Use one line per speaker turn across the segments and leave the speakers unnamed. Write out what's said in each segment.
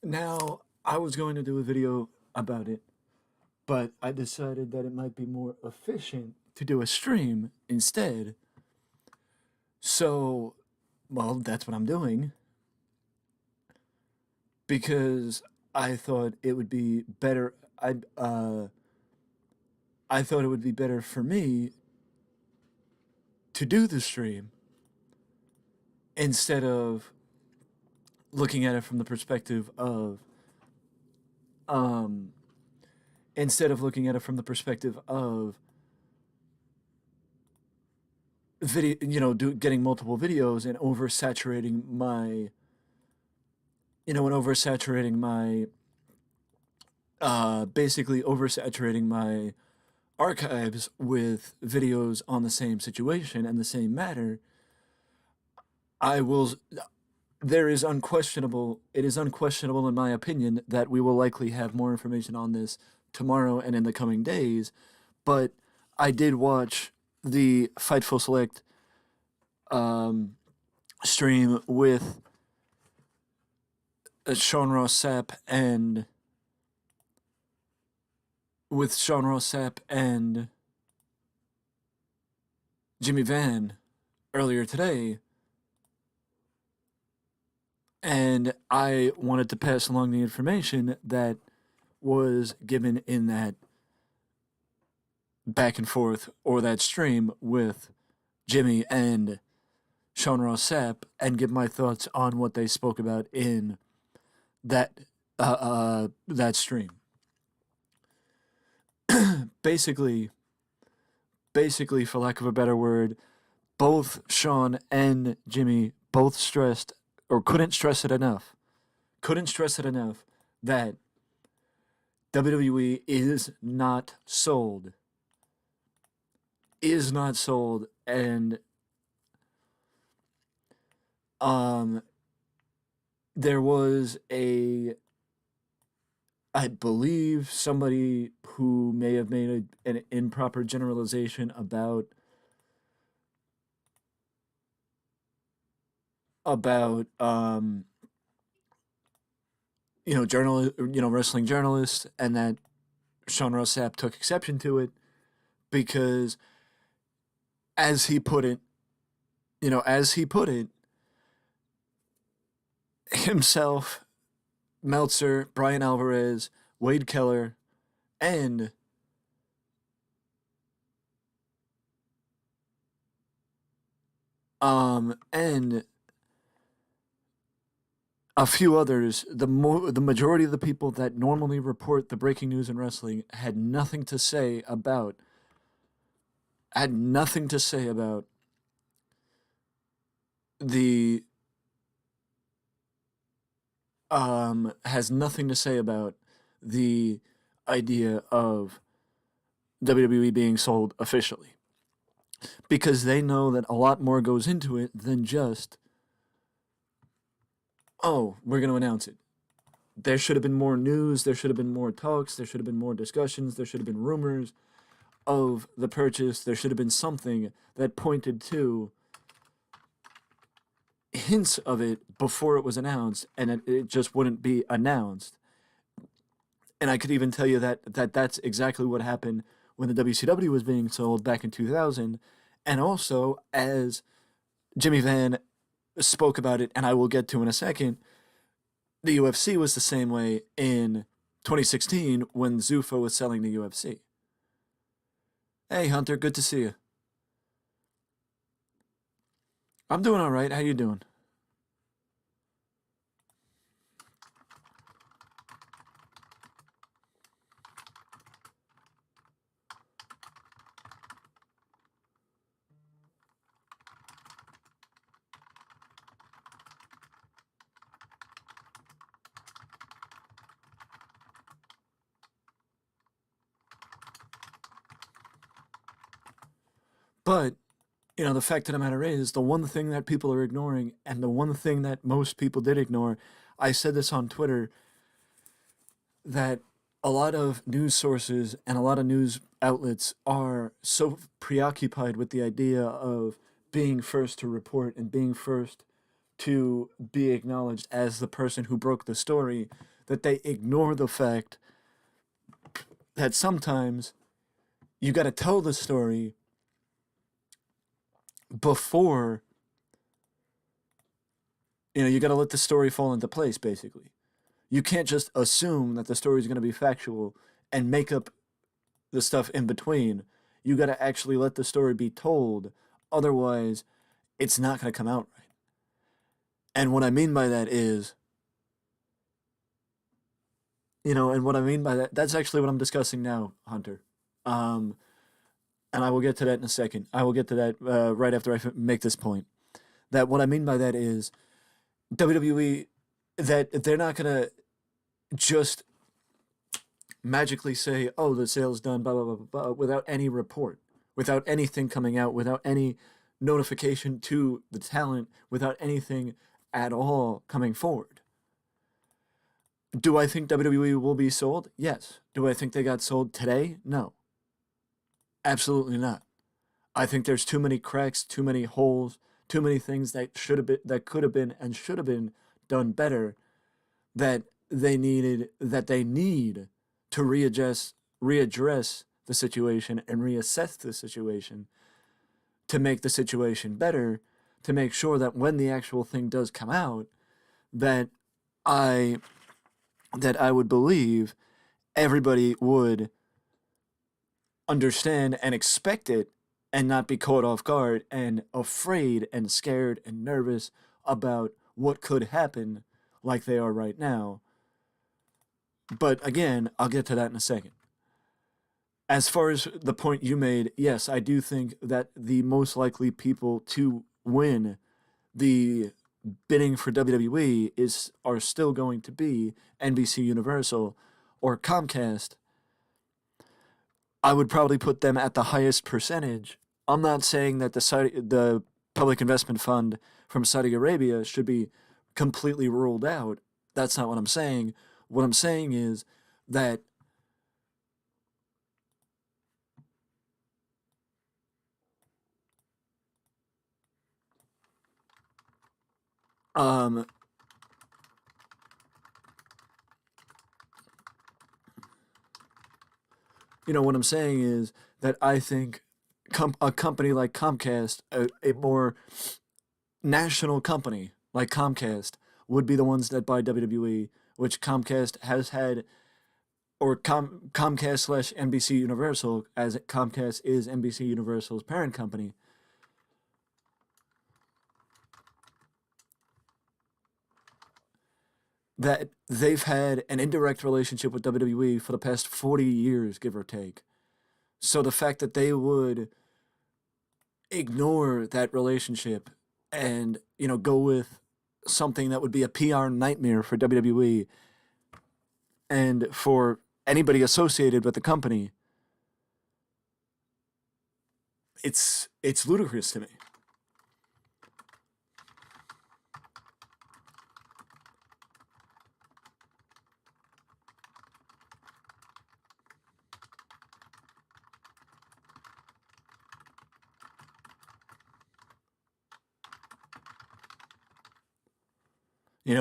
Now, I was going to do a video about it, but I decided that it might be more efficient to do a stream instead. So, well, that's what I'm doing because I thought it would be better. I thought it would be better for me to do the stream instead of looking at it from the perspective of um instead of looking at it from the perspective of video, getting multiple videos and oversaturating my, basically oversaturating my archives with videos on the same situation and the same matter. I will. There is unquestionable. It is unquestionable, in my opinion, that we will likely have more information on this tomorrow and in the coming days. But I did watch the Fightful Select stream with Sean Ross Sapp and Jimmy Van earlier today, and I wanted to pass along the information that was given in that back and forth or that stream with Jimmy and Sean Ross Sapp and give my thoughts on what they spoke about in that that stream. basically, basically, for lack of a better word, both Sean and Jimmy both stressed or couldn't stress it enough. Couldn't stress it enough that WWE is not sold. Is not sold, and there was I believe somebody who may have made an improper generalization about wrestling journalists, and that Sean Ross Sapp took exception to it because, as he put it, himself, Meltzer, Brian Alvarez, Wade Keller, and and a few others, the majority of the people that normally report the breaking news in wrestling had nothing to say about the has nothing to say about the idea of WWE being sold officially, because they know that a lot more goes into it than just, oh, we're going to announce it. There should have been more news, there should have been more talks, there should have been more discussions, there should have been rumors of the purchase, there should have been something that pointed to hints of it before it was announced, and it just wouldn't be announced. And I could even tell you that's exactly what happened when the WCW was being sold back in 2000. And also, as Jimmy Van spoke about it, and I will get to in a second, the UFC was the same way in 2016 when Zuffa was selling the UFC. Hey, Hunter, good to see you. I'm doing all right. How you doing? But, the fact of the matter is, the one thing that people are ignoring, and the one thing that most people did ignore, I said this on Twitter, that a lot of news sources and a lot of news outlets are so preoccupied with the idea of being first to report and being first to be acknowledged as the person who broke the story, that they ignore the fact that sometimes you got to tell the story before, you got to let the story fall into place, basically. You can't just assume that the story is going to be factual and make up the stuff in between. You got to actually let the story be told. Otherwise, it's not going to come out right. And what I mean by that is, and what I mean by that, that's actually what I'm discussing now, Hunter. Um, and I will get to that in a second. I will get to that right after I make this point. That what I mean by that is WWE, that they're not going to just magically say, oh, the sale's done, blah, blah, blah, blah, blah, without any report, without anything coming out, without any notification to the talent, without anything at all coming forward. Do I think WWE will be sold? Yes. Do I think they got sold today? No. Absolutely not. I think there's too many cracks, too many holes, too many things that should have been, that could have been, and should have been done better, that they need to readdress the situation and reassess the situation to make the situation better, to make sure that when the actual thing does come out, that I would believe everybody would understand and expect it and not be caught off guard and afraid and scared and nervous about what could happen like they are right now. But again, I'll get to that in a second. As far as the point you made, yes, I do think that the most likely people to win the bidding for WWE are still going to be NBC Universal or Comcast. I would probably put them at the highest percentage. I'm not saying that the public investment fund from Saudi Arabia should be completely ruled out. That's not what I'm saying. What I'm saying is that um what I'm saying is that I think a company like Comcast, a more national company like Comcast, would be the ones that buy WWE, which Comcast has had, or Comcast slash NBC Universal, as Comcast is NBC Universal's parent company. That they've had an indirect relationship with WWE for the past 40 years, give or take. So the fact that they would ignore that relationship and, go with something that would be a PR nightmare for WWE and for anybody associated with the company, it's ludicrous to me.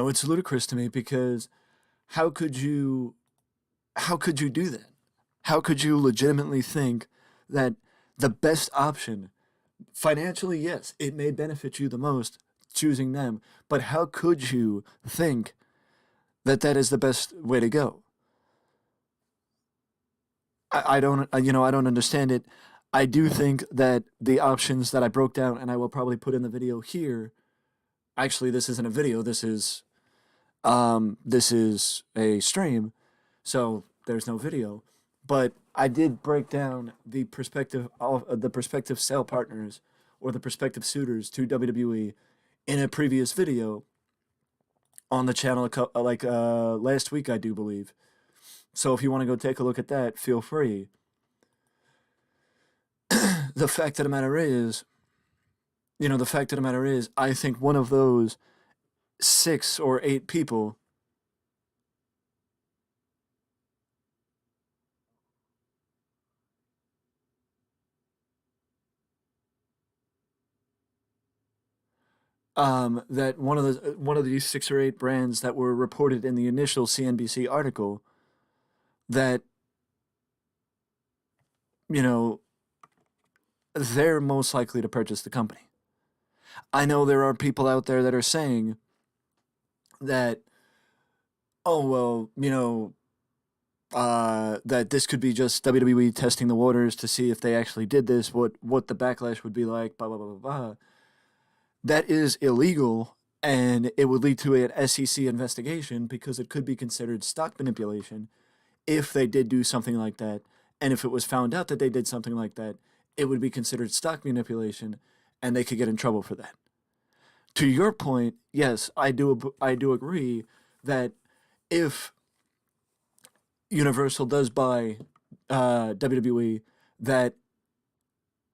It's ludicrous to me because how could you how could you do that? How could you legitimately think that the best option, financially, yes, it may benefit you the most choosing them, but how could you think that that is the best way to go? I don't, I don't understand it. I do think that the options that I broke down, and I will probably put in the video here. Actually, this isn't a video. This is a stream, so there's no video. But I did break down the perspective of the prospective sale partners or the prospective suitors to WWE in a previous video on the channel, last week, I do believe. So if you want to go take a look at that, feel free. The fact of the matter is, I think one of those 6 or 8 people that one of these 6 or 8 brands that were reported in the initial CNBC article that, you know, they're most likely to purchase the company. I know there are people out there that are saying that, oh well, that this could be just WWE testing the waters to see if they actually did this, what the backlash would be like, blah blah blah blah blah. That is illegal, and it would lead to an SEC investigation because it could be considered stock manipulation if they did do something like that. And if it was found out that they did something like that, it would be considered stock manipulation, and they could get in trouble for that. To your point, yes, I do agree that if Universal does buy WWE, that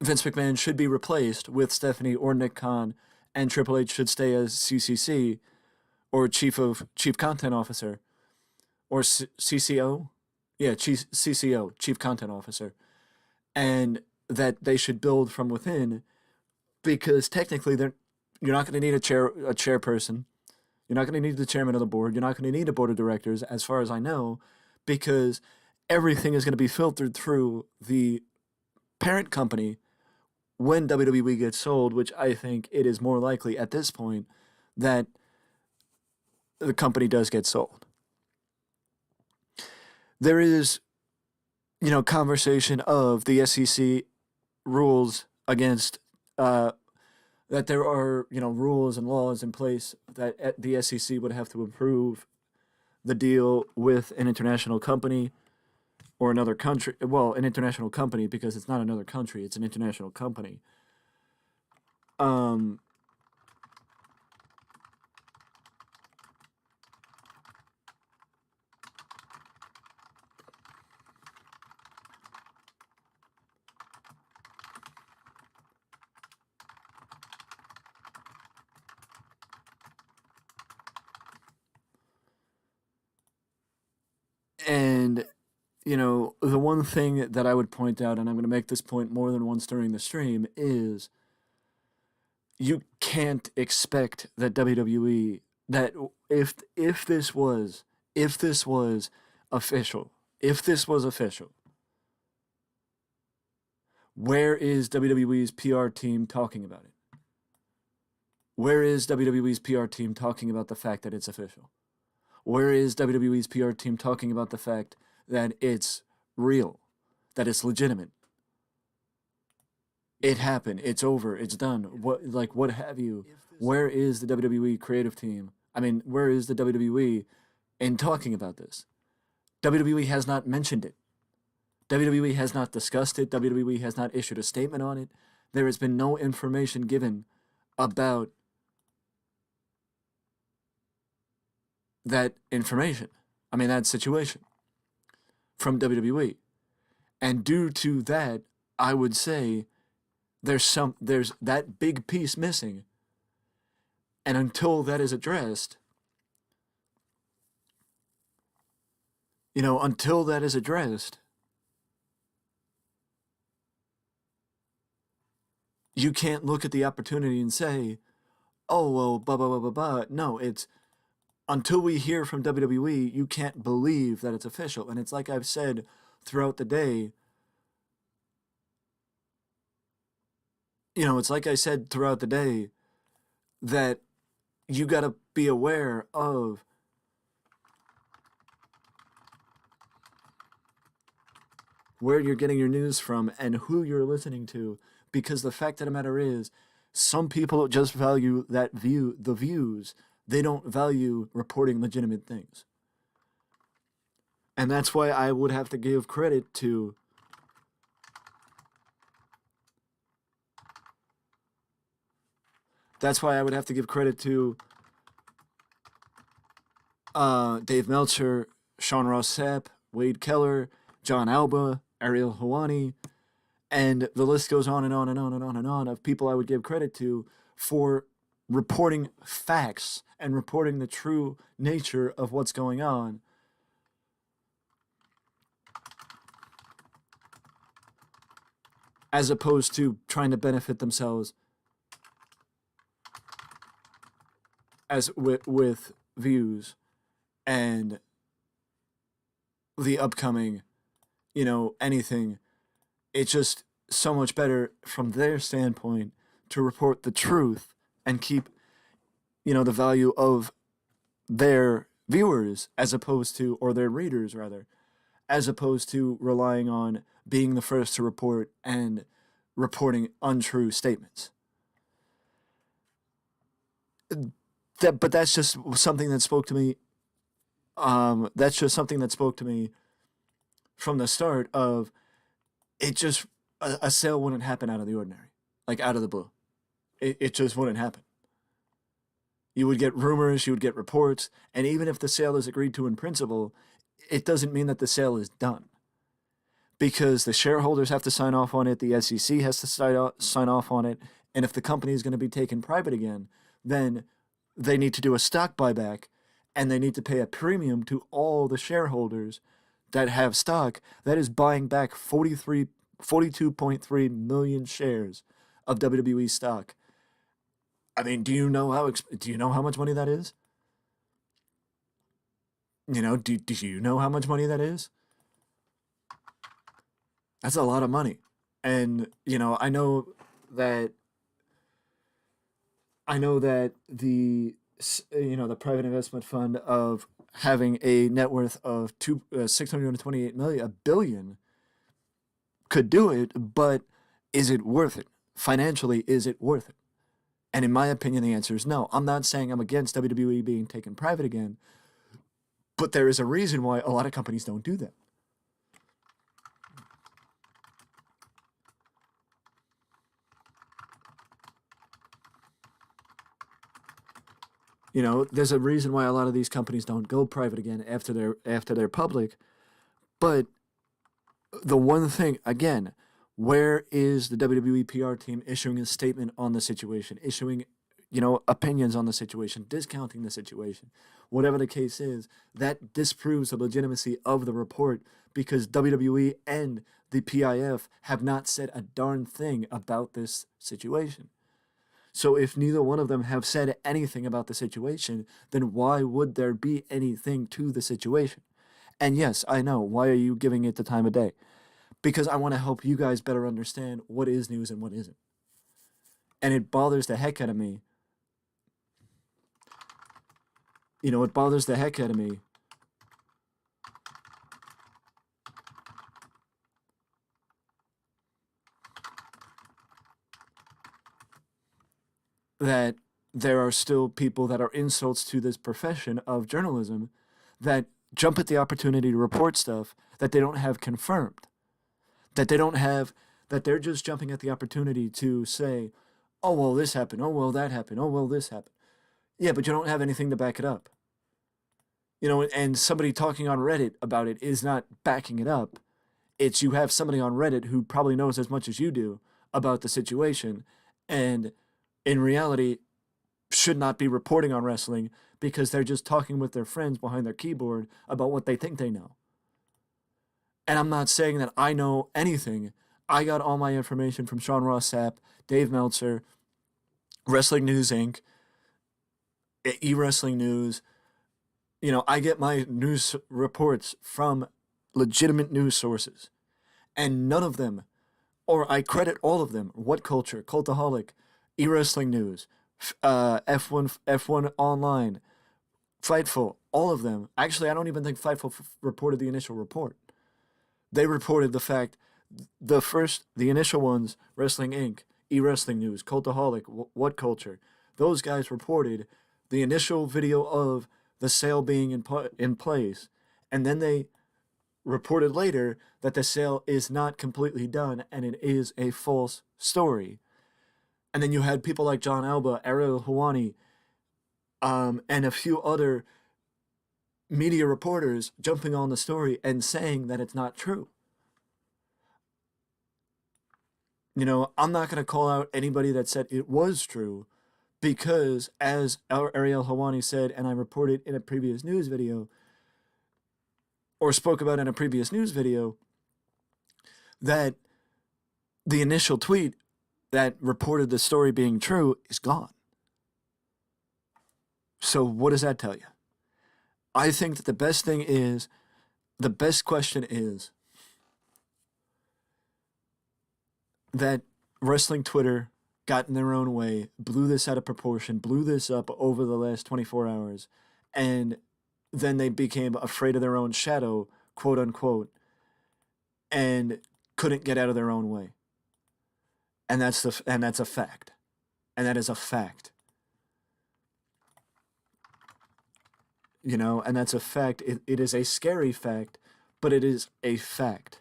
Vince McMahon should be replaced with Stephanie or Nick Khan, and Triple H should stay as CCC or Chief Content Officer or CCO, yeah, CCO, Chief Content Officer, and that they should build from within because technically you're not going to need a chairperson. You're not going to need the chairman of the board. You're not going to need a board of directors, as far as I know, because everything is going to be filtered through the parent company when WWE gets sold, which I think it is more likely at this point that the company does get sold. There is, conversation of the SEC rules against that there are, rules and laws in place that the SEC would have to approve the deal with an international company or another country. Well, an international company because it's not another country; it's an international company. Um, and the one thing that I would point out, and I'm going to make this point more than once during the stream, is you can't expect that WWE that if this was official, if this was official, where is WWE's PR team talking about it? Where is WWE's PR team talking about the fact that it's official? Where is WWE's PR team talking about the fact that it's real, that it's legitimate? It happened. It's over. It's done. What have you? Where is the WWE creative team? I mean, where is the WWE in talking about this? WWE has not mentioned it. WWE has not discussed it. WWE has not issued a statement on it. There has been no information given about that information. I mean, that situation from WWE. And due to that, I would say there's that big piece missing. And until that is addressed, until that is addressed, you can't look at the opportunity and say, oh, well, blah, blah, blah, blah, blah. No, it's until we hear from WWE, you can't believe that it's official. And it's like I've said throughout the day, it's like I said throughout the day that you got to be aware of where you're getting your news from and who you're listening to, because the fact of the matter is, some people just value the views. They don't value reporting legitimate things. And that's why I would have to give credit to Dave Meltzer, Sean Ross Sapp, Wade Keller, John Alba, Ariel Hawani, and the list goes on and on and on and on and on of people I would give credit to for reporting facts and reporting the true nature of what's going on. As opposed to trying to benefit themselves as with views and the upcoming, anything. It's just so much better from their standpoint to report the truth and keep, the value of their viewers as opposed to, or their readers rather, as opposed to relying on being the first to report and reporting untrue statements. But that's just something that spoke to me. That's just something that spoke to me from the start of it. Just a sale wouldn't happen out of the ordinary, like out of the blue. It just wouldn't happen. You would get rumors, you would get reports, and even if the sale is agreed to in principle, it doesn't mean that the sale is done. Because the shareholders have to sign off on it, the SEC has to sign off on it, and if the company is going to be taken private again, then they need to do a stock buyback, and they need to pay a premium to all the shareholders that have stock that is buying back 42.3 million shares of WWE stock. I mean, do you know how much money that is? Do you know how much money that is? That's a lot of money. And, that I know that the private investment fund of having a net worth of 628 million, a billion, could do it, but is it worth it? Financially, is it worth it? And in my opinion, the answer is no. I'm not saying I'm against WWE being taken private again, but there is a reason why a lot of companies don't do that. There's a reason why a lot of these companies don't go private again after they're public. But the one thing, again, where is the WWE PR team issuing a statement on the situation, issuing, opinions on the situation, discounting the situation, whatever the case is, that disproves the legitimacy of the report because WWE and the PIF have not said a darn thing about this situation. So if neither one of them have said anything about the situation, then why would there be anything to the situation? And yes, I know, why are you giving it the time of day? Because I want to help you guys better understand what is news and what isn't. And it bothers the heck out of me. It bothers the heck out of me that there are still people that are insults to this profession of journalism that jump at the opportunity to report stuff that they don't have confirmed. That they don't have, that they're just jumping at the opportunity to say, oh, well, this happened. Oh, well, that happened. Oh, well, this happened. Yeah, but you don't have anything to back it up. And somebody talking on Reddit about it is not backing it up. It's you have somebody on Reddit who probably knows as much as you do about the situation and in reality should not be reporting on wrestling because they're just talking with their friends behind their keyboard about what they think they know. And I'm not saying that I know anything. I got all my information from Sean Ross Sapp, Dave Meltzer, Wrestling News Inc., E-Wrestling News. I get my news reports from legitimate news sources. And none of them, or I credit all of them, What Culture, Cultaholic, E-Wrestling News, F1 Online, Fightful, all of them. Actually, I don't even think Fightful reported the initial report. They reported the fact, the initial ones, Wrestling Inc., E-Wrestling News, Cultaholic, What Culture, those guys reported the initial video of the sale being in place, and then they reported later that the sale is not completely done and it is a false story. And then you had people like John Alba, Ariel Helwani, and a few other media reporters jumping on the story and saying that it's not true. I'm not going to call out anybody that said it was true because, as Ariel Helwani said, and I reported in a previous news video, or spoke about in a previous news video, that the initial tweet that reported the story being true is gone. So what does that tell you? I think that the best question is that wrestling Twitter got in their own way, blew this out of proportion, blew this up over the last 24 hours, and then they became afraid of their own shadow, quote unquote, and couldn't get out of their own way. And that's a fact. And that is a fact. You know, and that's a fact. It is a scary fact, but it is a fact.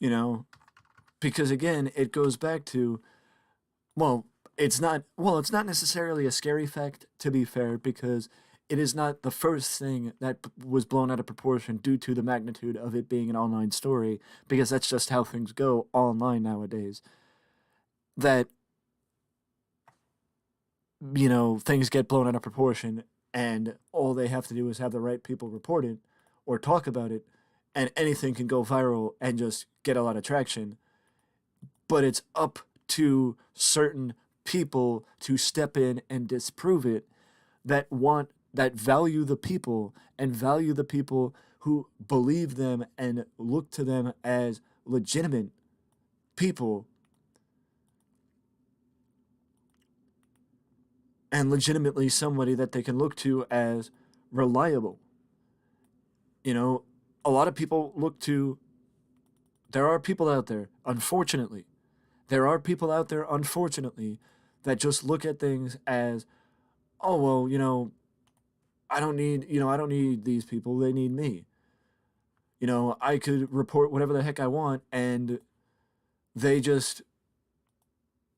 You know, because again, it goes back to, well, it's not necessarily a scary fact, to be fair, because it is not the first thing that was blown out of proportion due to the magnitude of it being an online story, because that's just how things go online nowadays. That, you know, things get blown out of proportion, and all they have to do is have the right people report it or talk about it, and anything can go viral and just get a lot of traction. But it's up to certain people to step in and disprove it, that value the people and value the people who believe them and look to them as legitimate people and legitimately somebody that they can look to as reliable. You know, a lot of people look to, there are people out there, unfortunately, there are people out there, unfortunately, that just look at things as, oh, well, I don't need these people, they need me. You know, I could report whatever the heck I want and they just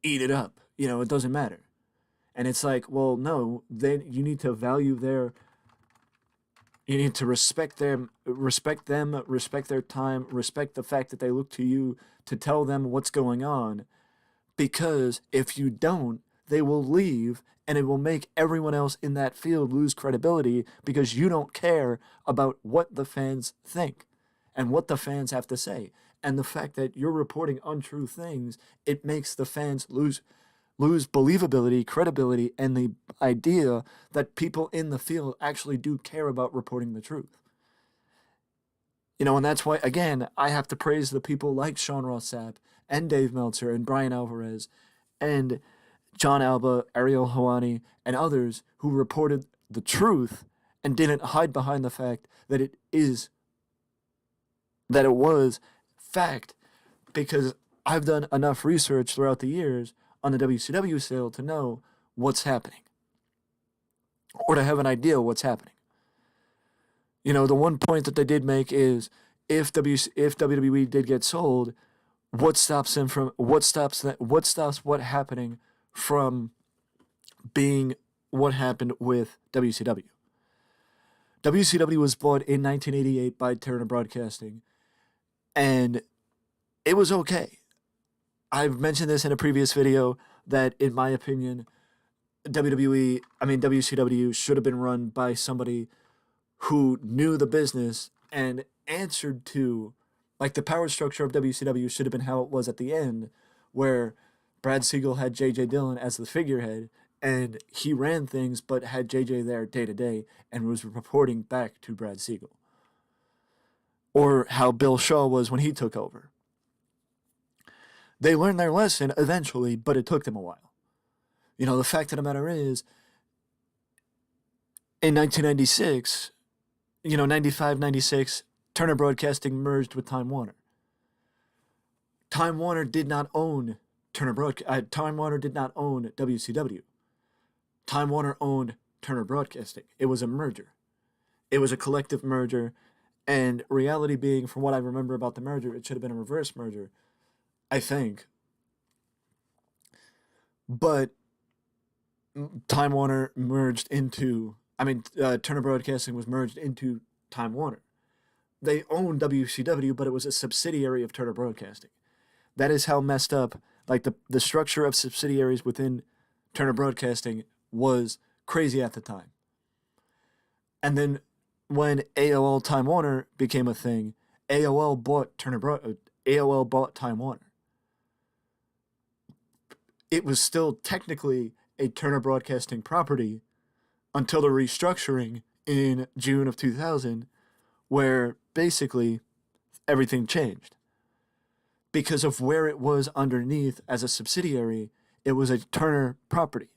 eat it up. You know, it doesn't matter. And it's like, well, no, then you need to value their, you need to respect their time, respect the fact that they look to you to tell them what's going on. Because if you don't, they will leave and it will make everyone else in that field lose credibility because you don't care about what the fans think and what the fans have to say. And the fact that you're reporting untrue things, it makes the fans lose believability, credibility, and the idea that people in the field actually do care about reporting the truth. You know, and that's why, again, I have to praise the people like Sean Ross Sapp and Dave Meltzer and Brian Alvarez and John Alba, Ariel Hawani, and others who reported the truth and didn't hide behind the fact that it was fact, because I've done enough research throughout the years on the WCW sale to know what's happening or to have an idea what's happening. You know, the one point that they did make is if WWE did get sold, what stops what happening from being what happened with WCW. WCW was bought in 1988 by Turner Broadcasting, and it was okay. I've mentioned this in a previous video that, in my opinion, WCW should have been run by somebody who knew the business and answered to, like, the power structure of WCW should have been how it was at the end, where Brad Siegel had J.J. Dillon as the figurehead, and he ran things but had J.J. there day to day and was reporting back to Brad Siegel. Or how Bill Shaw was when he took over. They learned their lesson eventually, but it took them a while. You know, the fact of the matter is, in 1996, 95, 96, Turner Broadcasting merged with Time Warner. Time Warner did not own Time Warner did not own WCW. Time Warner owned Turner Broadcasting. It was a merger. It was a collective merger, and reality being, from what I remember about the merger, it should have been a reverse merger, I think. But Time Warner merged into, Turner Broadcasting was merged into Time Warner. They owned WCW, but it was a subsidiary of Turner Broadcasting. That is how messed up, like the structure of subsidiaries within Turner Broadcasting was crazy at the time. And then when AOL Time Warner became a thing, AOL bought Time Warner. It was still technically a Turner Broadcasting property until the restructuring in June of 2000, where basically everything changed. Because of where it was underneath as a subsidiary, it was a Turner property.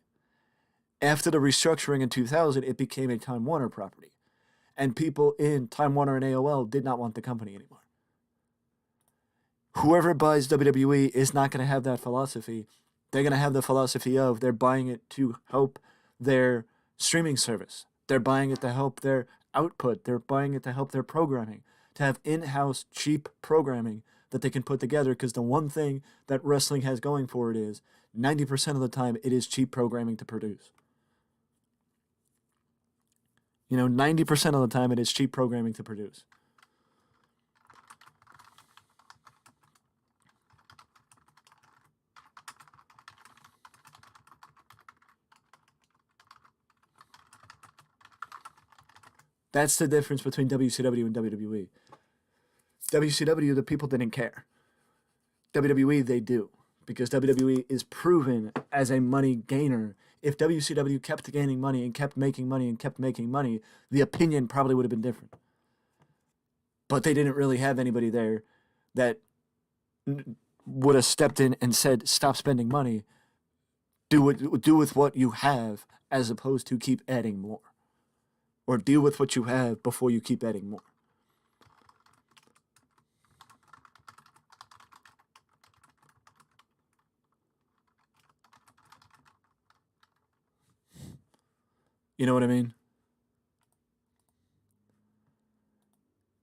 After the restructuring in 2000, it became a Time Warner property. And people in Time Warner and AOL did not want the company anymore. Whoever buys WWE is not going to have that philosophy. They're going to have the philosophy of they're buying it to help their streaming service. They're buying it to help their output. They're buying it to help their programming, to have in-house cheap programming that they can put together, because the one thing that wrestling has going for it is 90% of the time it is cheap programming to produce. 90% of the time it is cheap programming to produce. That's the difference between WCW and WWE. WCW, the people didn't care. WWE, they do. Because WWE is proven as a money gainer. If WCW kept gaining money and kept making money and kept making money, the opinion probably would have been different. But they didn't really have anybody there that would have stepped in and said, stop spending money. Do with what you have, as opposed to keep adding more. Or deal with what you have before you keep adding more. You know what I mean?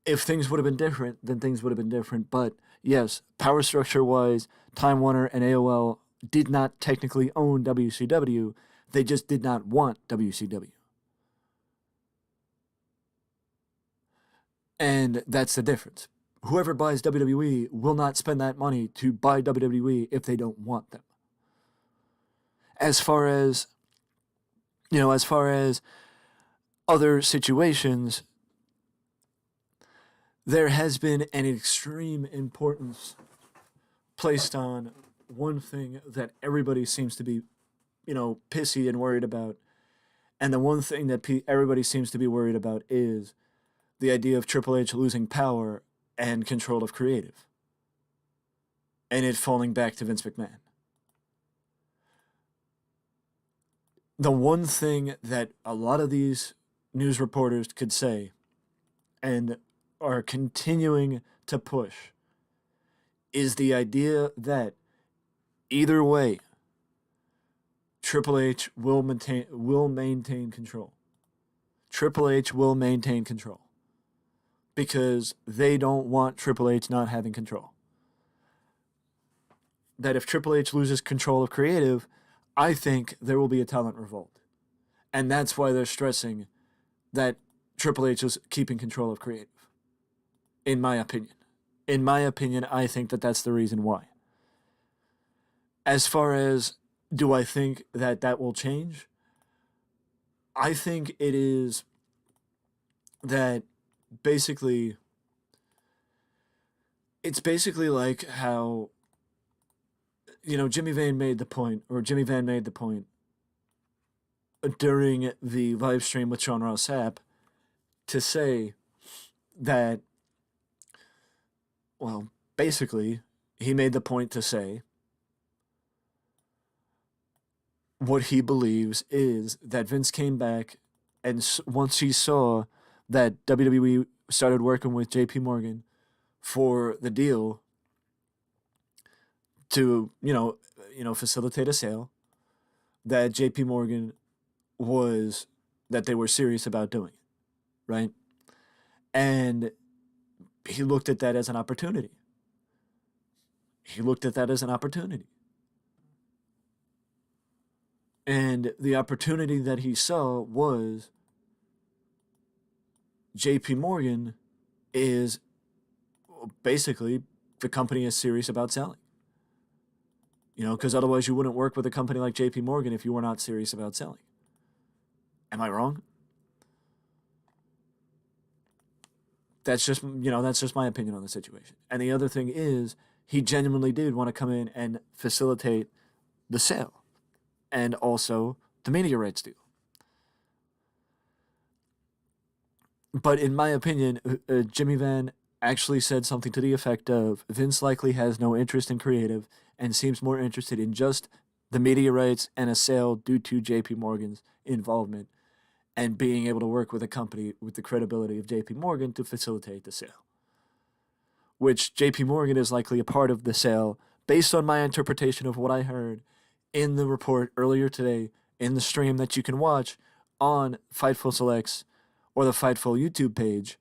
If things would have been different, then things would have been different. But yes, power structure wise, Time Warner and AOL did not technically own WCW. They just did not want WCW. And that's the difference. Whoever buys WWE will not spend that money to buy WWE if they don't want them. As far as, other situations, there has been an extreme importance placed on one thing that everybody seems to be, pissy and worried about. And the one thing that everybody seems to be worried about is the idea of Triple H losing power and control of creative, and it falling back to Vince McMahon. The one thing that a lot of these news reporters could say and are continuing to push is the idea that either way, Triple H will maintain control. Triple H will maintain control. Because they don't want Triple H not having control. That if Triple H loses control of creative, I think there will be a talent revolt. And that's why they're stressing that Triple H is keeping control of creative. In my opinion. In my opinion, I think that that's the reason why. As far as, do I think that that will change? I think it is that basically, it's basically like how, Jimmy Van made the point during the live stream with Sean Ross Sapp to say that, well, basically, he made the point to say what he believes is that Vince came back, and once he saw that WWE started working with JP Morgan for the deal to, facilitate a sale, that JP Morgan that they were serious about doing it, right? And he looked at that as an opportunity. And the opportunity that he saw was JP Morgan is basically the company is serious about selling. Because otherwise you wouldn't work with a company like JP Morgan if you were not serious about selling. Am I wrong? That's just my opinion on the situation. And the other thing is, he genuinely did want to come in and facilitate the sale and also the media rights deal. But in my opinion, Jimmy Van actually said something to the effect of Vince likely has no interest in creative and seems more interested in just the media rights and a sale due to JP Morgan's involvement and being able to work with a company with the credibility of JP Morgan to facilitate the sale. Which JP Morgan is likely a part of the sale based on my interpretation of what I heard in the report earlier today in the stream that you can watch on Fightful Selects or the Fightful YouTube page.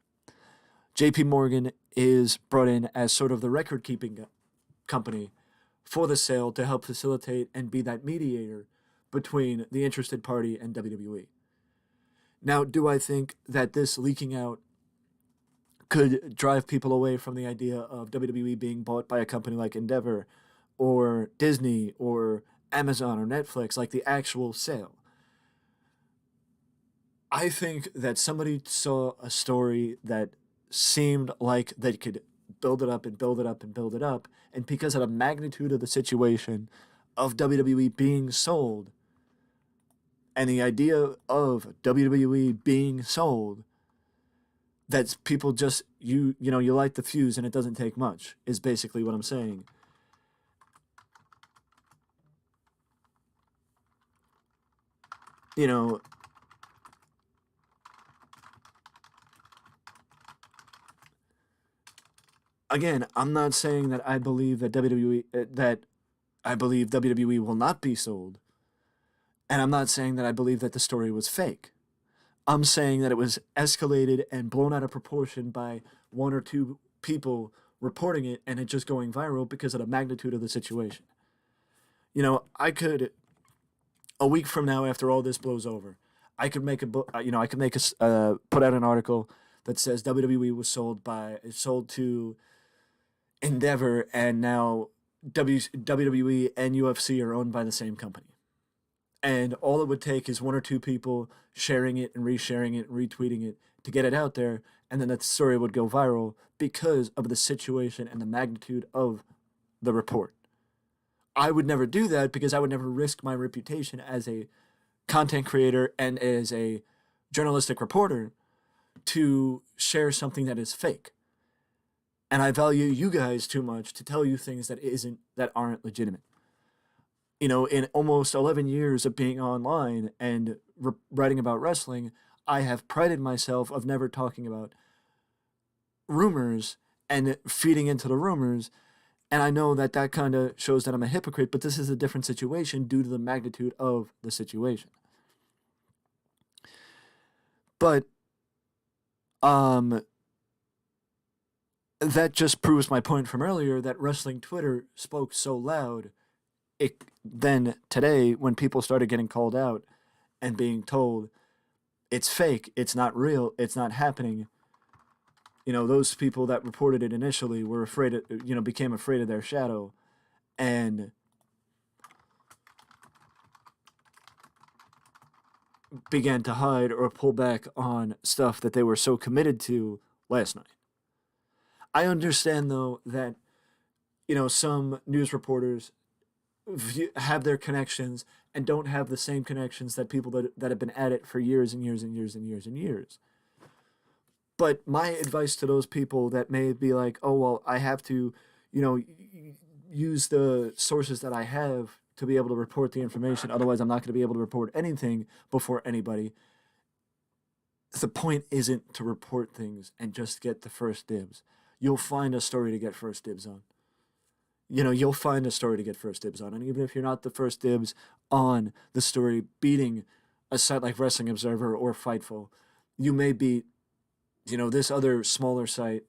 JP Morgan is brought in as sort of the record keeping company for the sale to help facilitate and be that mediator between the interested party and WWE. Now, do I think that this leaking out could drive people away from the idea of WWE being bought by a company like Endeavor or Disney or Amazon or Netflix, like the actual sale? I think that somebody saw a story that seemed like they could build it up and build it up and build it up, and because of the magnitude of the situation of WWE being sold and the idea of WWE being sold, that people just you light the fuse and it doesn't take much is basically what I'm saying. You know, again, I'm not saying that I believe that WWE will not be sold, and I'm not saying that I believe that the story was fake. I'm saying that it was escalated and blown out of proportion by one or two people reporting it and it just going viral because of the magnitude of the situation. I could, a week from now, after all this blows over, I could make a book. I could put out an article that says WWE was sold to Endeavor, and now WWE and UFC are owned by the same company. And all it would take is one or two people sharing it and resharing it and retweeting it to get it out there, and then that story would go viral because of the situation and the magnitude of the report. I would never do that because I would never risk my reputation as a content creator and as a journalistic reporter to share something that is fake. And I value you guys too much to tell you things that aren't legitimate. In almost 11 years of being online and writing about wrestling, I have prided myself of never talking about rumors and feeding into the rumors. And I know that kind of shows that I'm a hypocrite, but this is a different situation due to the magnitude of the situation. But that just proves my point from earlier that wrestling Twitter spoke so loud. Then today, when people started getting called out and being told it's fake, it's not real, it's not happening, those people that reported it initially were afraid of, became afraid of their shadow and began to hide or pull back on stuff that they were so committed to last night. I understand, though, that, some news reporters have their connections and don't have the same connections that people that have been at it for years and years and years and years and years. But my advice to those people that may be like, oh, well, I have to, use the sources that I have to be able to report the information. Otherwise, I'm not going to be able to report anything before anybody. The point isn't to report things and just get the first dibs. You'll find a story to get first dibs on. You'll find a story to get first dibs on. And even if you're not the first dibs on the story beating a site like Wrestling Observer or Fightful, you may beat, this other smaller site.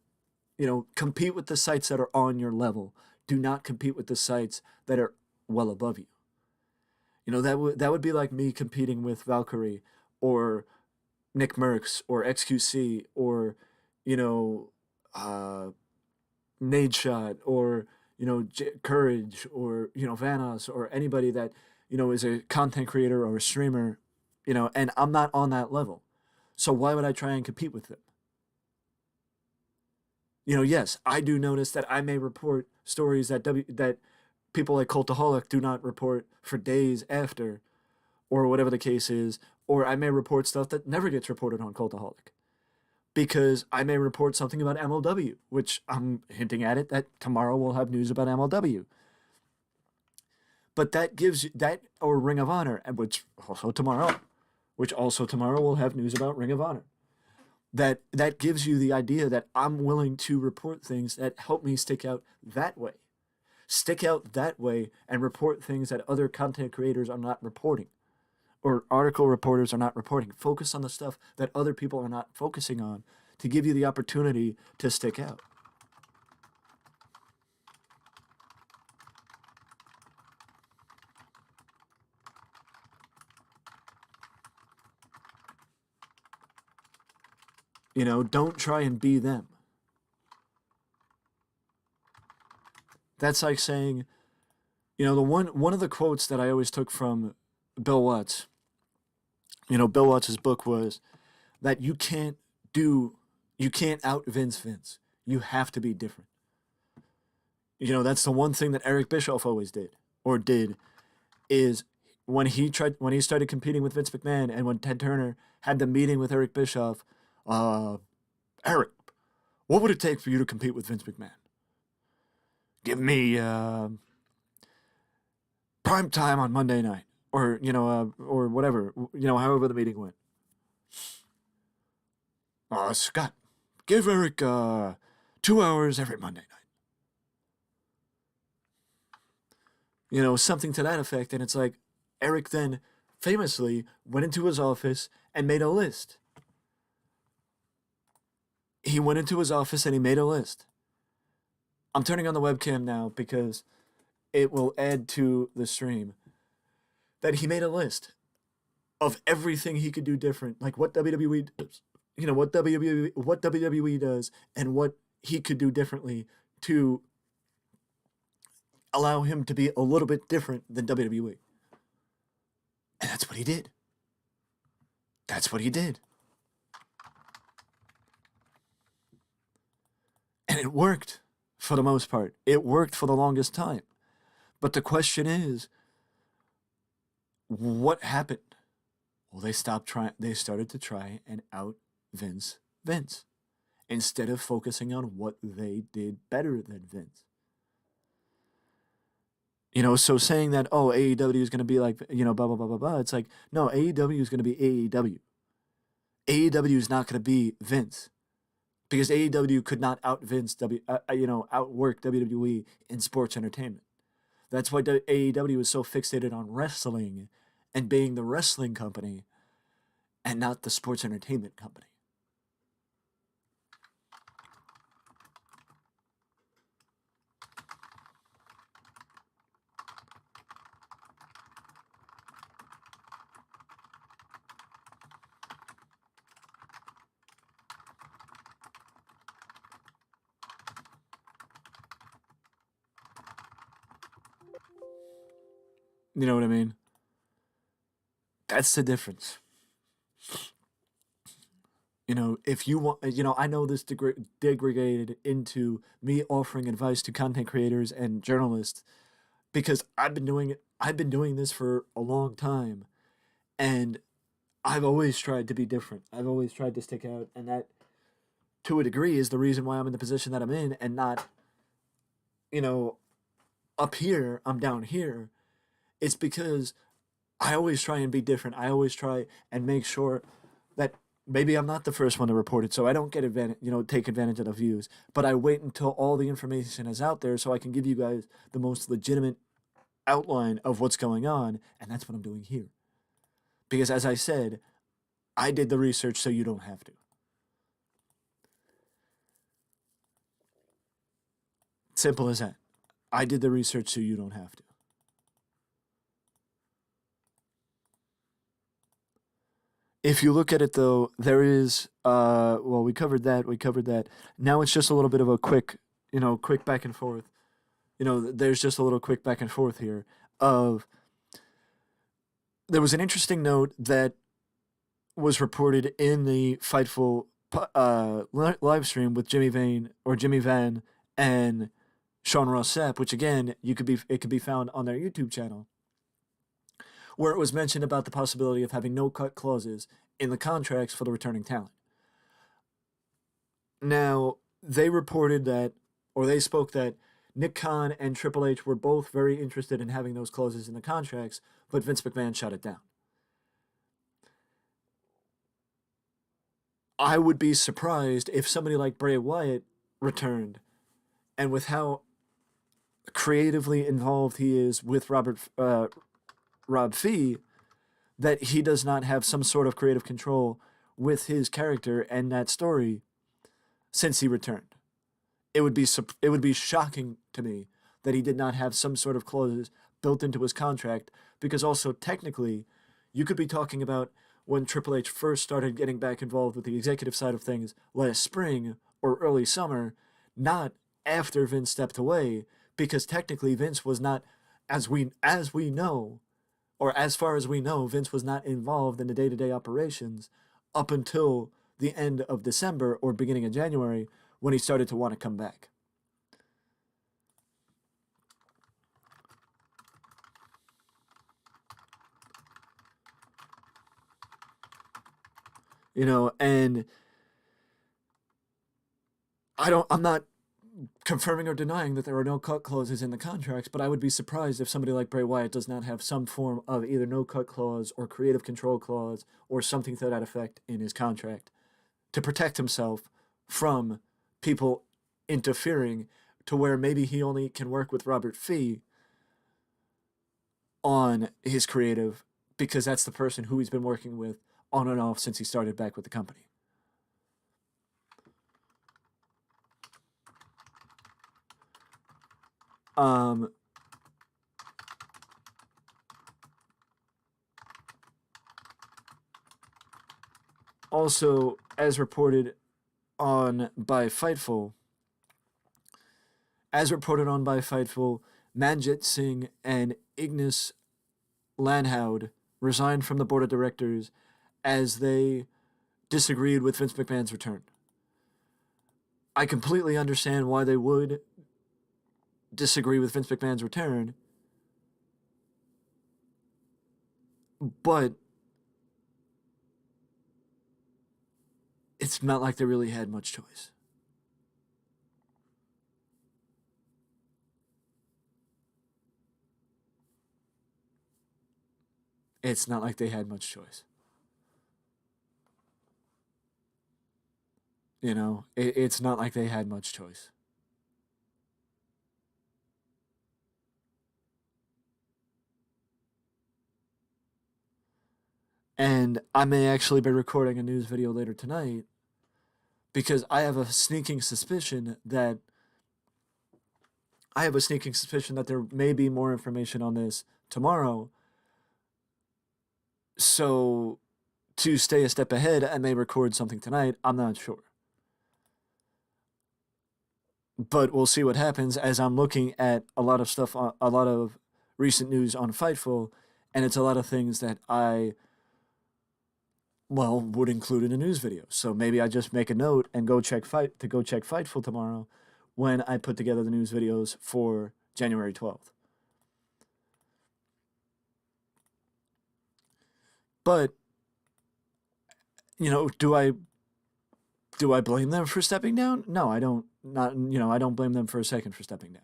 Compete with the sites that are on your level. Do not compete with the sites that are well above you. That would be like me competing with Valkyrie or Nick Merckx or XQC or you know uh, Nade Shot or Courage or Vanos or anybody that is a content creator or a streamer, and I'm not on that level. So why would I try and compete with them? Yes, I do notice that I may report stories that people like Cultaholic do not report for days after, or whatever the case is, or I may report stuff that never gets reported on Cultaholic because I may report something about MLW, which I'm hinting at it that tomorrow we'll have news about MLW. But that gives you that, or Ring of Honor, which also tomorrow we'll have news about Ring of Honor. That gives you the idea that I'm willing to report things that help me stick out that way. Stick out that way and report things that other content creators are not reporting or article reporters are not reporting. Focus on the stuff that other people are not focusing on to give you the opportunity to stick out. Don't try and be them. That's like saying, the one of the quotes that I always took from Bill Watts. Bill Watts' book was that you can't out Vince. You have to be different. That's the one thing that Eric Bischoff always did, is when he started competing with Vince McMahon and when Ted Turner had the meeting with Eric Bischoff, uh, Eric, what would it take for you to compete with Vince McMahon? Give me prime time on Monday night, or whatever, however the meeting went. Scott, give Eric 2 hours every Monday night. Something to that effect. And it's like Eric then famously went into his office and made a list. He went into his office and he made a list. I'm turning on the webcam now because it will add to the stream. That he made a list of everything he could do different, like what WWE does, what WWE does, and what he could do differently to allow him to be a little bit different than WWE. And that's what he did. That's what he did. And it worked for the most part. It worked for the longest time. But the question is, what happened? Well, they stopped trying. They started to try and out Vince instead of focusing on what they did better than Vince. So saying that, oh, AEW is going to be like, blah, blah, blah, blah, blah. It's like, no, AEW is going to be AEW. AEW is not going to be Vince. Because AEW could not out Vince, outwork WWE in sports entertainment. That's why AEW is so fixated on wrestling and being the wrestling company and not the sports entertainment company. You know what I mean? That's the difference. If you want, I know this degraded into me offering advice to content creators and journalists because I've been doing it. I've been doing this for a long time, and I've always tried to be different. I've always tried to stick out, and that, to a degree, is the reason why I'm in the position that I'm in, and not, you know, up here. I'm down here. It's because I always try and be different. I always try and make sure that maybe I'm not the first one to report it, so I don't get advantage, take advantage of the views. But I wait until all the information is out there, so I can give you guys the most legitimate outline of what's going on, and that's what I'm doing here. Because as I said, I did the research, so you don't have to. Simple as that. I did the research, so you don't have to. If you look at it though, there is well, we covered that, we covered that. Now it's just a little bit of a quick, quick back and forth. There's just a little quick back and forth here of there was an interesting note that was reported in the Fightful live stream with Jimmy Van and Sean Ross Sapp, which again it could be found on their YouTube channel, where it was mentioned about the possibility of having no cut clauses in the contracts for the returning talent. Now they reported that, or they spoke that Nick Khan and Triple H were both very interested in having those clauses in the contracts, but Vince McMahon shut it down. I would be surprised if somebody like Bray Wyatt returned, and with how creatively involved he is with Rob Fee, that he does not have some sort of creative control with his character and that story since he returned. It would be shocking to me that he did not have some sort of clauses built into his contract, because also technically you could be talking about when Triple H first started getting back involved with the executive side of things last spring or early summer, not after Vince stepped away, because technically Vince was not, as we know, or as far as we know, Vince was not involved in the day-to-day operations up until the end of December or beginning of January, when he started to want to come back. And I'm not confirming or denying that there are no cut clauses in the contracts, but I would be surprised if somebody like Bray Wyatt does not have some form of either no cut clause or creative control clause or something to that effect in his contract to protect himself from people interfering, to where maybe he only can work with Robert Fee on his creative, because that's the person who he's been working with on and off since he started back with the company. Um, Also, as reported on by Fightful, Manjit Singh and Ignis Lanhoud resigned from the board of directors as they disagreed with Vince McMahon's return. I completely understand why they would disagree with Vince McMahon's return, but it's not like they really had much choice. It's not like they had much choice. It's not like they had much choice. And I may actually be recording a news video later tonight, because I have a sneaking suspicion that there may be more information on this tomorrow. So, to stay a step ahead, I may record something tonight. I'm not sure. But we'll see what happens, as I'm looking at a lot of stuff, a lot of recent news on Fightful, and it's a lot of things that I, well, would include in a news video. So maybe I just make a note and go check Fightful tomorrow when I put together the news videos for January 12th. But do I blame them for stepping down? No, I don't. I don't blame them for a second for stepping down.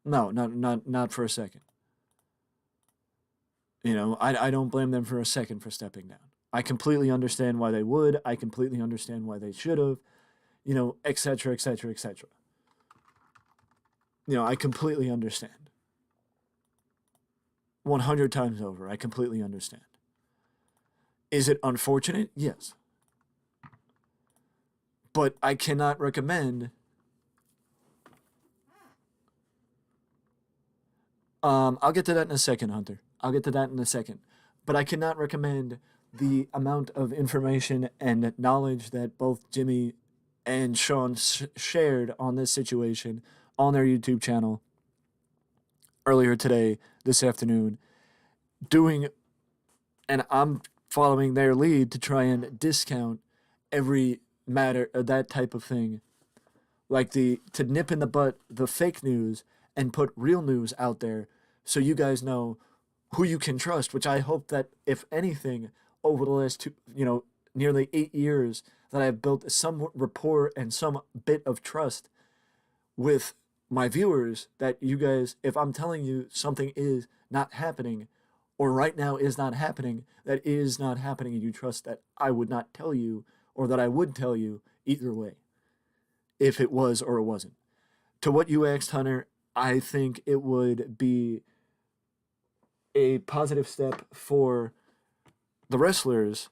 No, not for a second. I don't blame them for a second for stepping down. I completely understand why they would. I completely understand why they should have. Etc., etc., etc. I completely understand. 100 times over, I completely understand. Is it unfortunate? Yes. But I cannot recommend. I'll get to that in a second, Hunter. I'll get to that in a second. But I cannot recommend the amount of information and knowledge that both Jimmy and Sean shared on this situation on their YouTube channel earlier today, this afternoon, doing, and I'm following their lead to try and discount every matter of that type of thing, like to nip in the butt the fake news and put real news out there, so you guys know who you can trust. Which I hope that, if anything, over the last nearly 8 years, that I've built some rapport and some bit of trust with my viewers, that you guys, if I'm telling you something is not happening, or right now is not happening, that is not happening, and you trust that I would not tell you, or that I would tell you either way, if it was or it wasn't. To what you asked, Hunter, I think it would be a positive step for the wrestlers,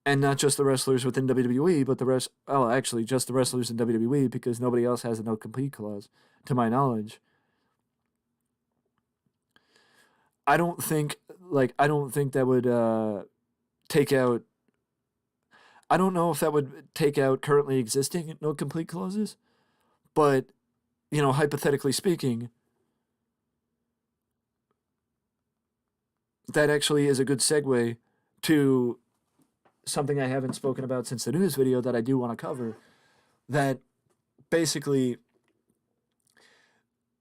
and not just the wrestlers within WWE, but the rest. Oh, actually, just the wrestlers in WWE, because nobody else has a no compete clause, to my knowledge. I don't think that would take out. I don't know if that would take out currently existing no complete clauses, but hypothetically speaking, that actually is a good segue to something I haven't spoken about since the news video that I do want to cover. That basically,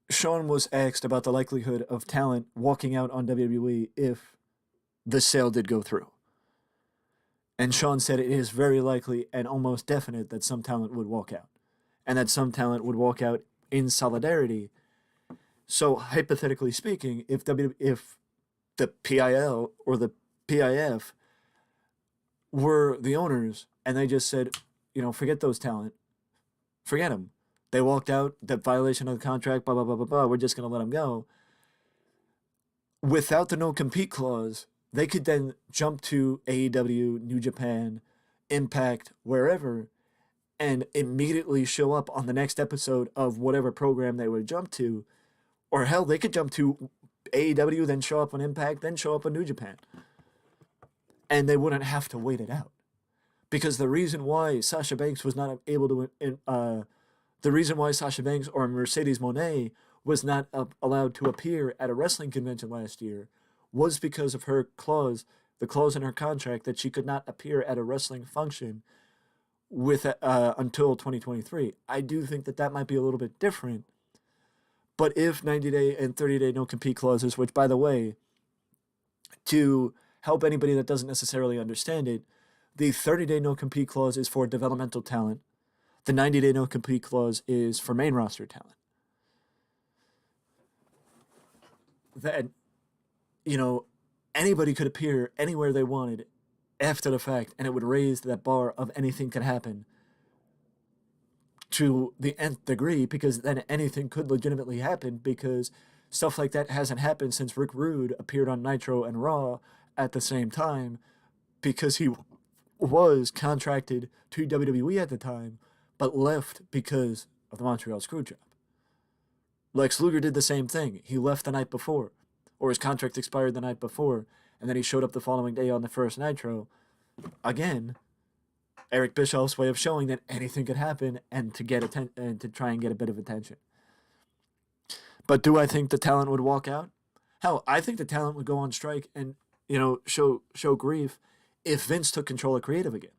Sean was asked about the likelihood of talent walking out on WWE if the sale did go through. And Sean said it is very likely and almost definite that some talent would walk out. And that some talent would walk out in solidarity. So, hypothetically speaking, if the PIL or the PIF were the owners and they just said, forget those talent, forget them. They walked out, that violation of the contract, blah, blah, blah, blah, blah, we're just going to let them go. Without the no-compete clause, they could then jump to AEW, New Japan, Impact, wherever, and immediately show up on the next episode of whatever program they would jump to. Or hell, they could jump to AEW, then show up on Impact, then show up on New Japan. And they wouldn't have to wait it out. Because the reason why Sasha Banks was not able to... the reason why Sasha Banks or Mercedes Moné was not allowed to appear at a wrestling convention last year was because of her clause, the clause in her contract that she could not appear at a wrestling function with until 2023. I do think that might be a little bit different. But if 90-day and 30-day no-compete clauses, which, by the way, to help anybody that doesn't necessarily understand it, the 30-day no-compete clause is for developmental talent. The 90-day no-compete clause is for main roster talent. That, anybody could appear anywhere they wanted after the fact, and it would raise that bar of anything could happen to the nth degree, because then anything could legitimately happen, because stuff like that hasn't happened since Rick Rude appeared on Nitro and Raw at the same time, because he was contracted to WWE at the time, but left because of the Montreal Screwjob. Lex Luger did the same thing. He left the night before, or his contract expired the night before, and then he showed up the following day on the first Nitro. Again, Eric Bischoff's way of showing that anything could happen and to try and get a bit of attention. But do I think the talent would walk out? Hell, I think the talent would go on strike and, show grief if Vince took control of creative again.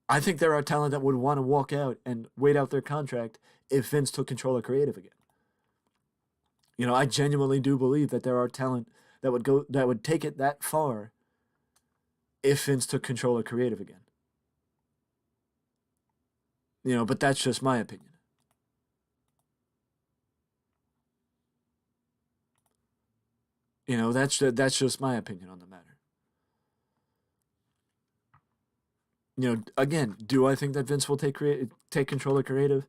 I think there are talent that would want to walk out and wait out their contract if Vince took control of creative again. I genuinely do believe that there are talent that would take it that far if Vince took control of creative again. But that's just my opinion. That's just my opinion on the matter. Again, do I think that Vince will take control of creative?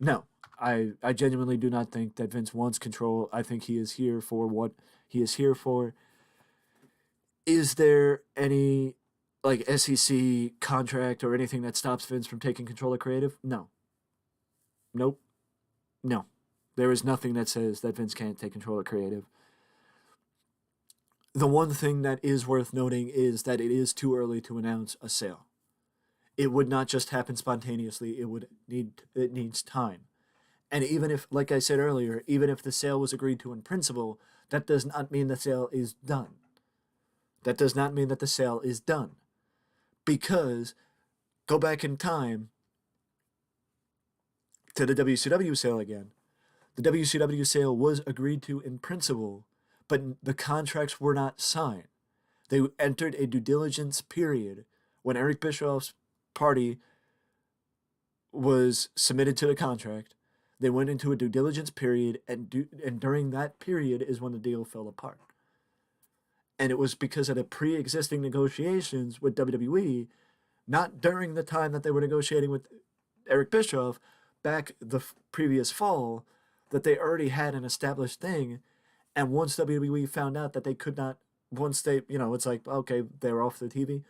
No. I genuinely do not think that Vince wants control. I think he is here for what he is here for. Is there any SEC contract or anything that stops Vince from taking control of creative? No. Nope. No. There is nothing that says that Vince can't take control of creative. The one thing that is worth noting is that it is too early to announce a sale. It would not just happen spontaneously. It needs time. And even if, like I said earlier, even if the sale was agreed to in principle, that does not mean the sale is done. That does not mean that the sale is done. Because, go back in time to the WCW sale again. The WCW sale was agreed to in principle, but the contracts were not signed. They entered a due diligence period when Eric Bischoff's party was submitted to the contract. They went into a due diligence period, and during that period is when the deal fell apart. And it was because of the pre-existing negotiations with WWE, not during the time that they were negotiating with Eric Bischoff, back the previous fall, that they already had an established thing. And once WWE found out that they could not, once they, it's like, okay, they were off the TV,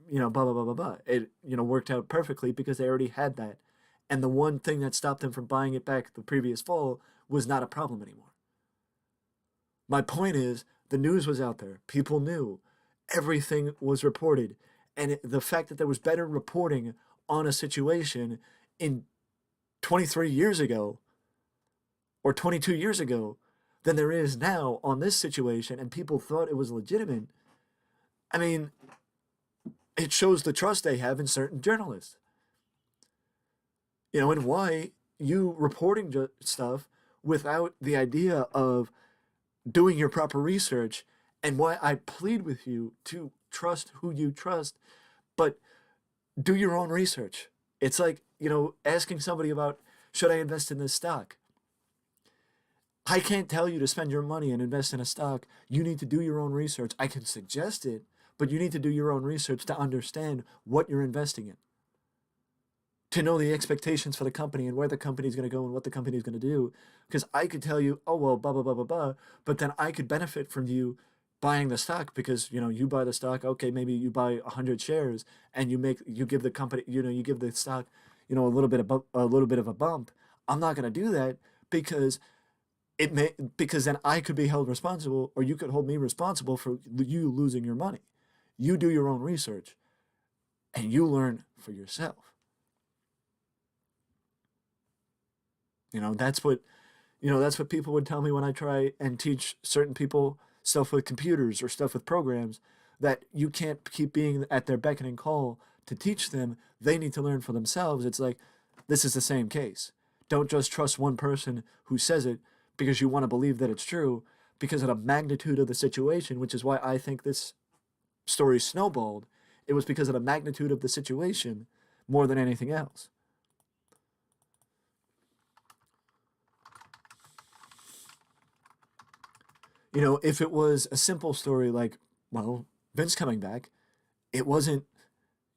blah, blah, blah, blah, blah. It, worked out perfectly because they already had that. And the one thing that stopped them from buying it back the previous fall was not a problem anymore. My point is, the news was out there. People knew. Everything was reported. And the fact that there was better reporting on a situation in 23 years ago or 22 years ago than there is now on this situation, and people thought it was legitimate, I mean, it shows the trust they have in certain journalists. And why you reporting stuff without the idea of doing your proper research, and why I plead with you to trust who you trust, but do your own research. It's like, asking somebody about, should I invest in this stock? I can't tell you to spend your money and invest in a stock. You need to do your own research. I can suggest it, but you need to do your own research to understand what you're investing in, to know the expectations for the company and where the company is going to go and what the company is going to do. Because I could tell you, oh, well, blah, blah, blah, blah, blah, but then I could benefit from you buying the stock because, you buy the stock, okay, maybe you buy 100 shares and you give the company, you give the stock, a little bit of a bump. I'm not going to do that because because then I could be held responsible, or you could hold me responsible for you losing your money. You do your own research and you learn for yourself. That's what people would tell me when I try and teach certain people stuff with computers or stuff with programs, that you can't keep being at their beck and call to teach them. They need to learn for themselves. It's like, this is the same case. Don't just trust one person who says it because you want to believe that it's true, because of the magnitude of the situation, which is why I think this story snowballed. It was because of the magnitude of the situation more than anything else. If it was a simple story like, well, Vince coming back, it wasn't,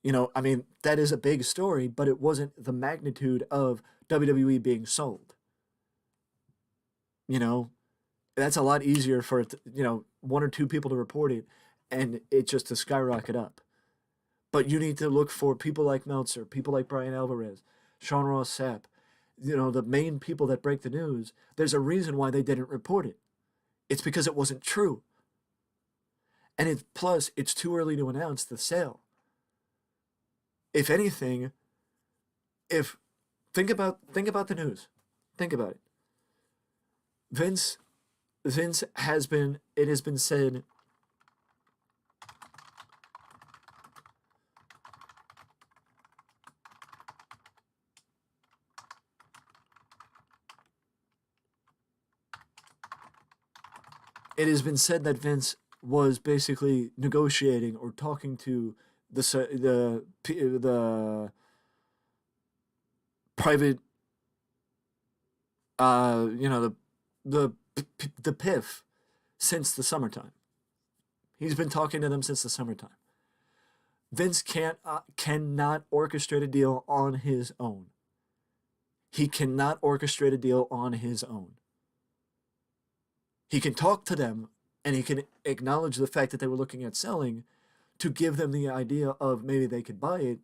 that is a big story, but it wasn't the magnitude of WWE being sold. That's a lot easier for, one or two people to report it and it just to skyrocket up. But you need to look for people like Meltzer, people like Brian Alvarez, Sean Ross Sapp, the main people that break the news. There's a reason why they didn't report it. It's because it wasn't true. And plus, it's too early to announce the sale. If anything, think about the news. Think about it. Vince has been said that Vince was basically negotiating or talking to the private, the PIF since the summertime. He's been talking to them since the summertime. Vince cannot orchestrate a deal on his own. He cannot orchestrate a deal on his own. He can talk to them and he can acknowledge the fact that they were looking at selling to give them the idea of maybe they could buy it,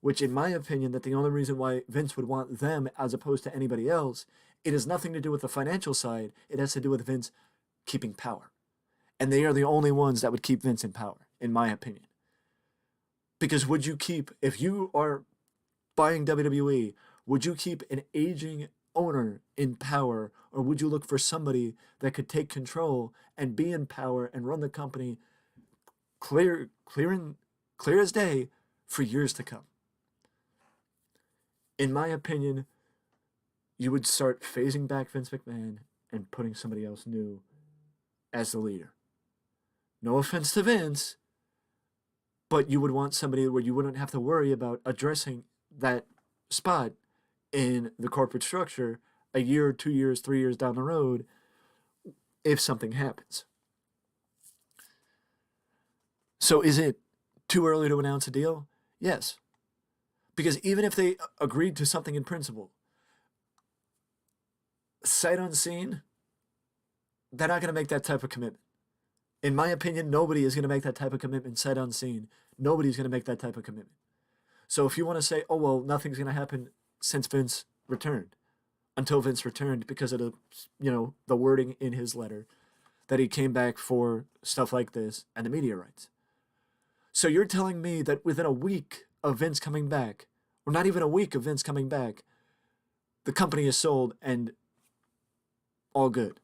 which in my opinion, that the only reason why Vince would want them as opposed to anybody else, it has nothing to do with the financial side. It has to do with Vince keeping power. And they are the only ones that would keep Vince in power, in my opinion. Because would you keep, if you are buying WWE, would you keep an aging owner in power, or would you look for somebody that could take control and be in power and run the company clear, clear as day for years to come? In my opinion, you would start phasing back Vince McMahon and putting somebody else new as the leader. No offense to Vince, but you would want somebody where you wouldn't have to worry about addressing that spot in the corporate structure a year, 2 years, 3 years down the road if something happens. So is it too early to announce a deal? Yes. Because even if they agreed to something in principle, sight unseen, they're not going to make that type of commitment. In my opinion, nobody is going to make that type of commitment sight unseen. Nobody's going to make that type of commitment. So if you want to say, oh, well, nothing's going to happen since Vince returned, until Vince returned because of the wording in his letter that he came back for stuff like this and the media rights. So you're telling me that within a week of Vince coming back, or not even a week of Vince coming back, the company is sold and all good.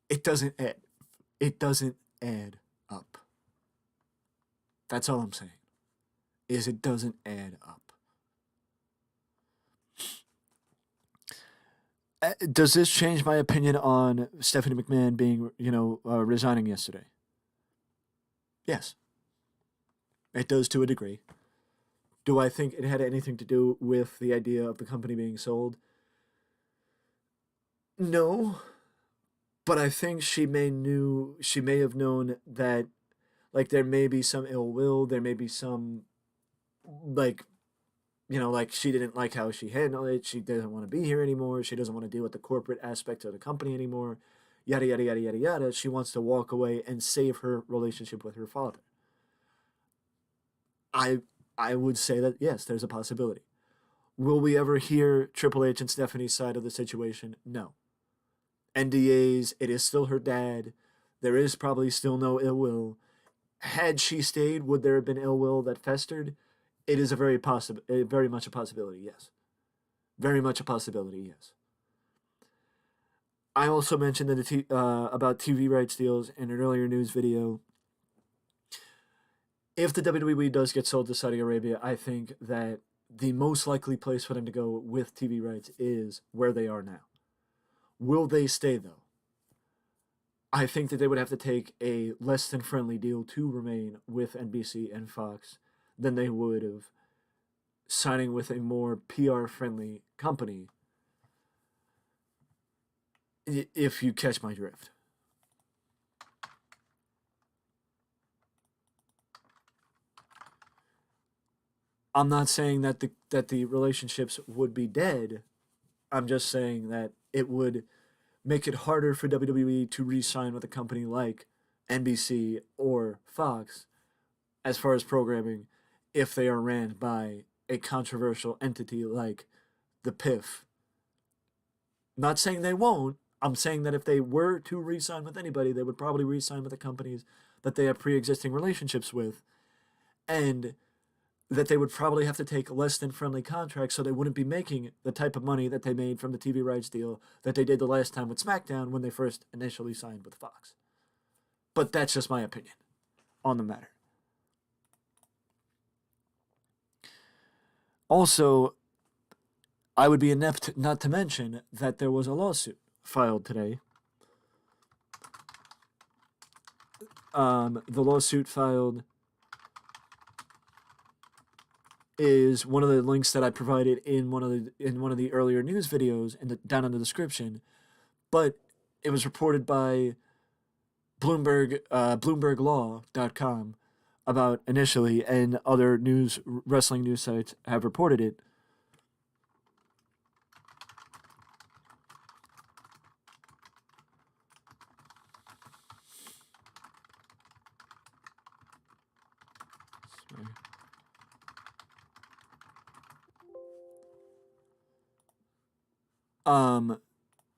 It doesn't add. It doesn't add up. That's all I'm saying. Is it doesn't add up. Does this change my opinion on Stephanie McMahon being, resigning yesterday? Yes, it does to a degree. Do I think it had anything to do with the idea of the company being sold? No, but I think she may have known that, like, there may be some ill will, there may be some, like, like she didn't like how she handled it. She doesn't want to be here anymore. She doesn't want to deal with the corporate aspect of the company anymore. Yada, yada, yada, yada, yada. She wants to walk away and save her relationship with her father. I would say that, yes, there's a possibility. Will we ever hear Triple H and Stephanie's side of the situation? No. NDAs, it is still her dad. There is probably still no ill will. Had she stayed, would there have been ill will that festered? It is very much a possibility, yes. Very much a possibility, yes. I also mentioned that about TV rights deals in an earlier news video. If the WWE does get sold to Saudi Arabia, I think that the most likely place for them to go with TV rights is where they are now. Will they stay, though? I think that they would have to take a less than friendly deal to remain with NBC and Fox than they would of signing with a more PR friendly company, if you catch my drift. I'm not saying that the relationships would be dead. I'm just saying that it would make it harder for WWE to re-sign with a company like NBC or Fox as far as programming if they are ran by a controversial entity like the PIF. Not saying they won't. I'm saying that if they were to re-sign with anybody, they would probably re-sign with the companies that they have pre-existing relationships with, and that they would probably have to take less than friendly contracts so they wouldn't be making the type of money that they made from the TV rights deal that they did the last time with SmackDown when they first initially signed with Fox. But that's just my opinion on the matter. Also, I would be inept not to mention that there was a lawsuit filed today. The lawsuit filed is one of the links that I provided in one of the earlier news videos down in the description, but it was reported by BloombergLaw.com about initially, and other wrestling news sites have reported it.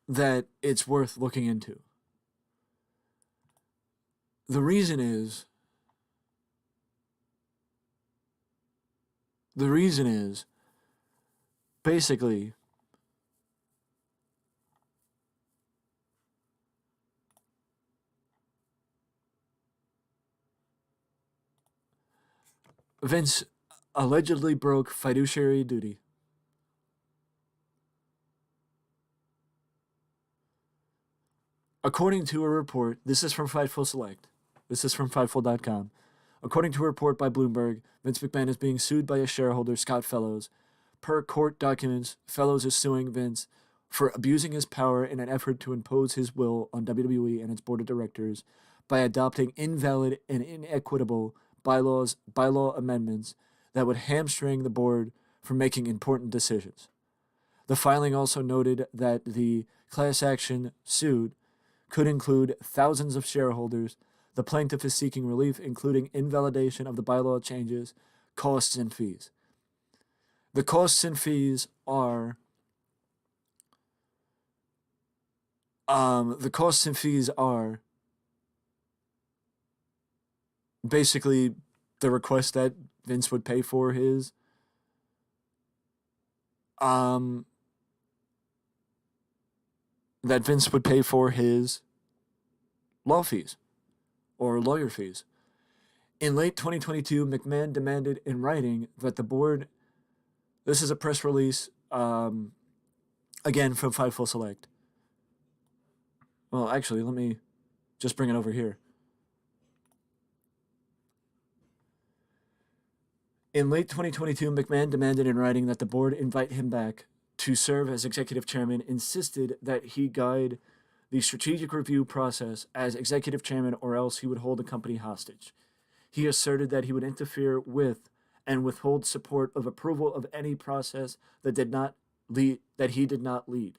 that it's worth looking into. The reason is basically Vince allegedly broke fiduciary duty. According to a report, this is from Fightful Select. This is from Fightful.com. According to a report by Bloomberg, Vince McMahon is being sued by a shareholder, Scott Fellows. Per court documents, Fellows is suing Vince for abusing his power in an effort to impose his will on WWE and its board of directors by adopting invalid and inequitable bylaw amendments that would hamstring the board from making important decisions. The filing also noted that the class action suit could include thousands of shareholders. The plaintiff is seeking relief, including invalidation of the bylaw changes, costs, and fees. The costs and fees are basically the request that Vince would pay for his law fees or lawyer fees. In late 2022, McMahon demanded in writing that the board, this is a press release, again from Fightful Select. Well, actually, let me just bring it over here. In late 2022, McMahon demanded in writing that the board invite him back to serve as executive chairman, insisted that he guide the strategic review process as executive chairman or else he would hold the company hostage. He asserted that he would interfere with and withhold support of approval of any process that he did not lead.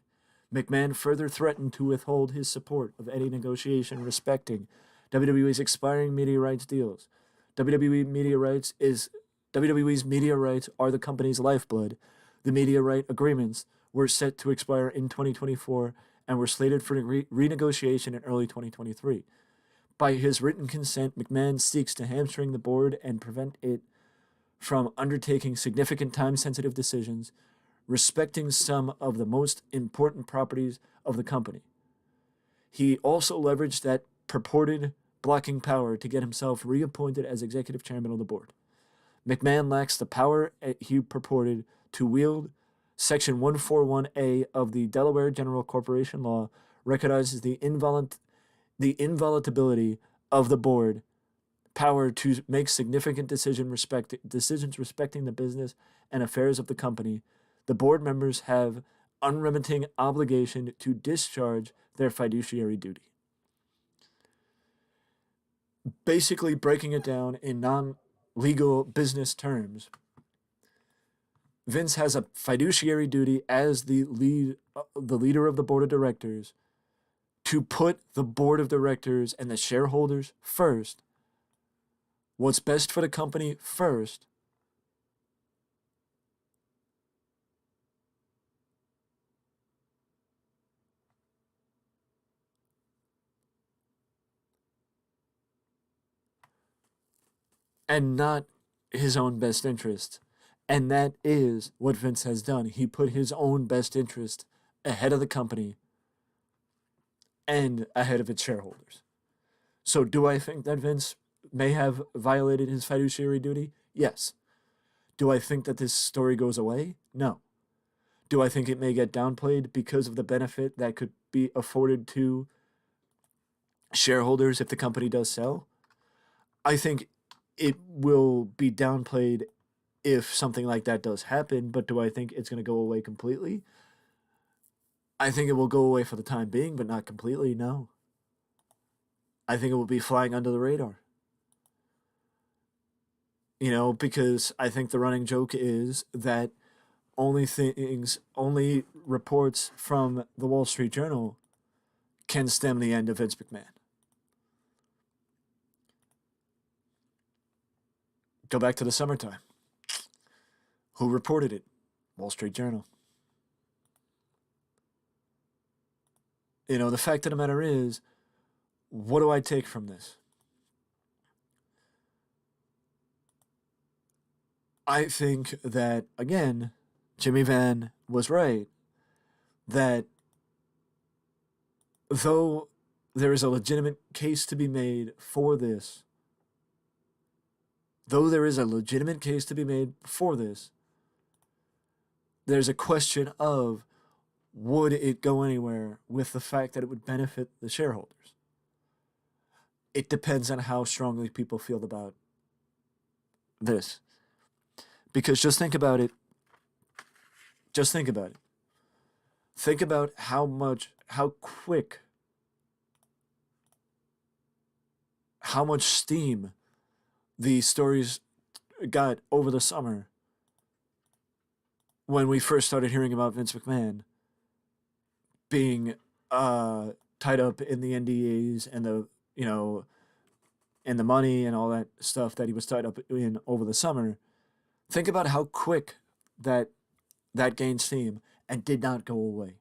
McMahon further threatened to withhold his support of any negotiation respecting WWE's expiring media rights deals. WWE's media rights are the company's lifeblood. The media right agreements were set to expire in 2024 and were slated for renegotiation in early 2023. By his written consent, McMahon seeks to hamstring the board and prevent it from undertaking significant time-sensitive decisions respecting some of the most important properties of the company. He also leveraged that purported blocking power to get himself reappointed as executive chairman of the board. McMahon lacks the power he purported to wield. Section 141A of the Delaware General Corporation Law recognizes the inviolability of the board power to make significant decisions respecting the business and affairs of the company. The board members have unremitting obligation to discharge their fiduciary duty. Basically, breaking it down in non-legal business terms, Vince has a fiduciary duty as the leader of the board of directors to put the board of directors and the shareholders first, what's best for the company first, and not his own best interest. And that is what Vince has done. He put his own best interest ahead of the company and ahead of its shareholders. So do I think that Vince may have violated his fiduciary duty? Yes. Do I think that this story goes away? No. Do I think it may get downplayed because of the benefit that could be afforded to shareholders if the company does sell? I think it will be downplayed if something like that does happen, but do I think it's going to go away completely? I think it will go away for the time being, but not completely, no. I think it will be flying under the radar. You know, because I think the running joke is that only reports from the Wall Street Journal can stem the end of Vince McMahon. Go back to the summertime. Who reported it? Wall Street Journal. The fact of the matter is, what do I take from this? I think that, again, Jimmy Van was right that though there is a legitimate case to be made for this, there's a question of would it go anywhere with the fact that it would benefit the shareholders? It depends on how strongly people feel about this. Because just think about it. Think about how quick, how much steam the stories got over the summer when we first started hearing about Vince McMahon being tied up in the NDAs and and the money and all that stuff that he was tied up in over the summer. Think about how quick that gained steam and did not go away.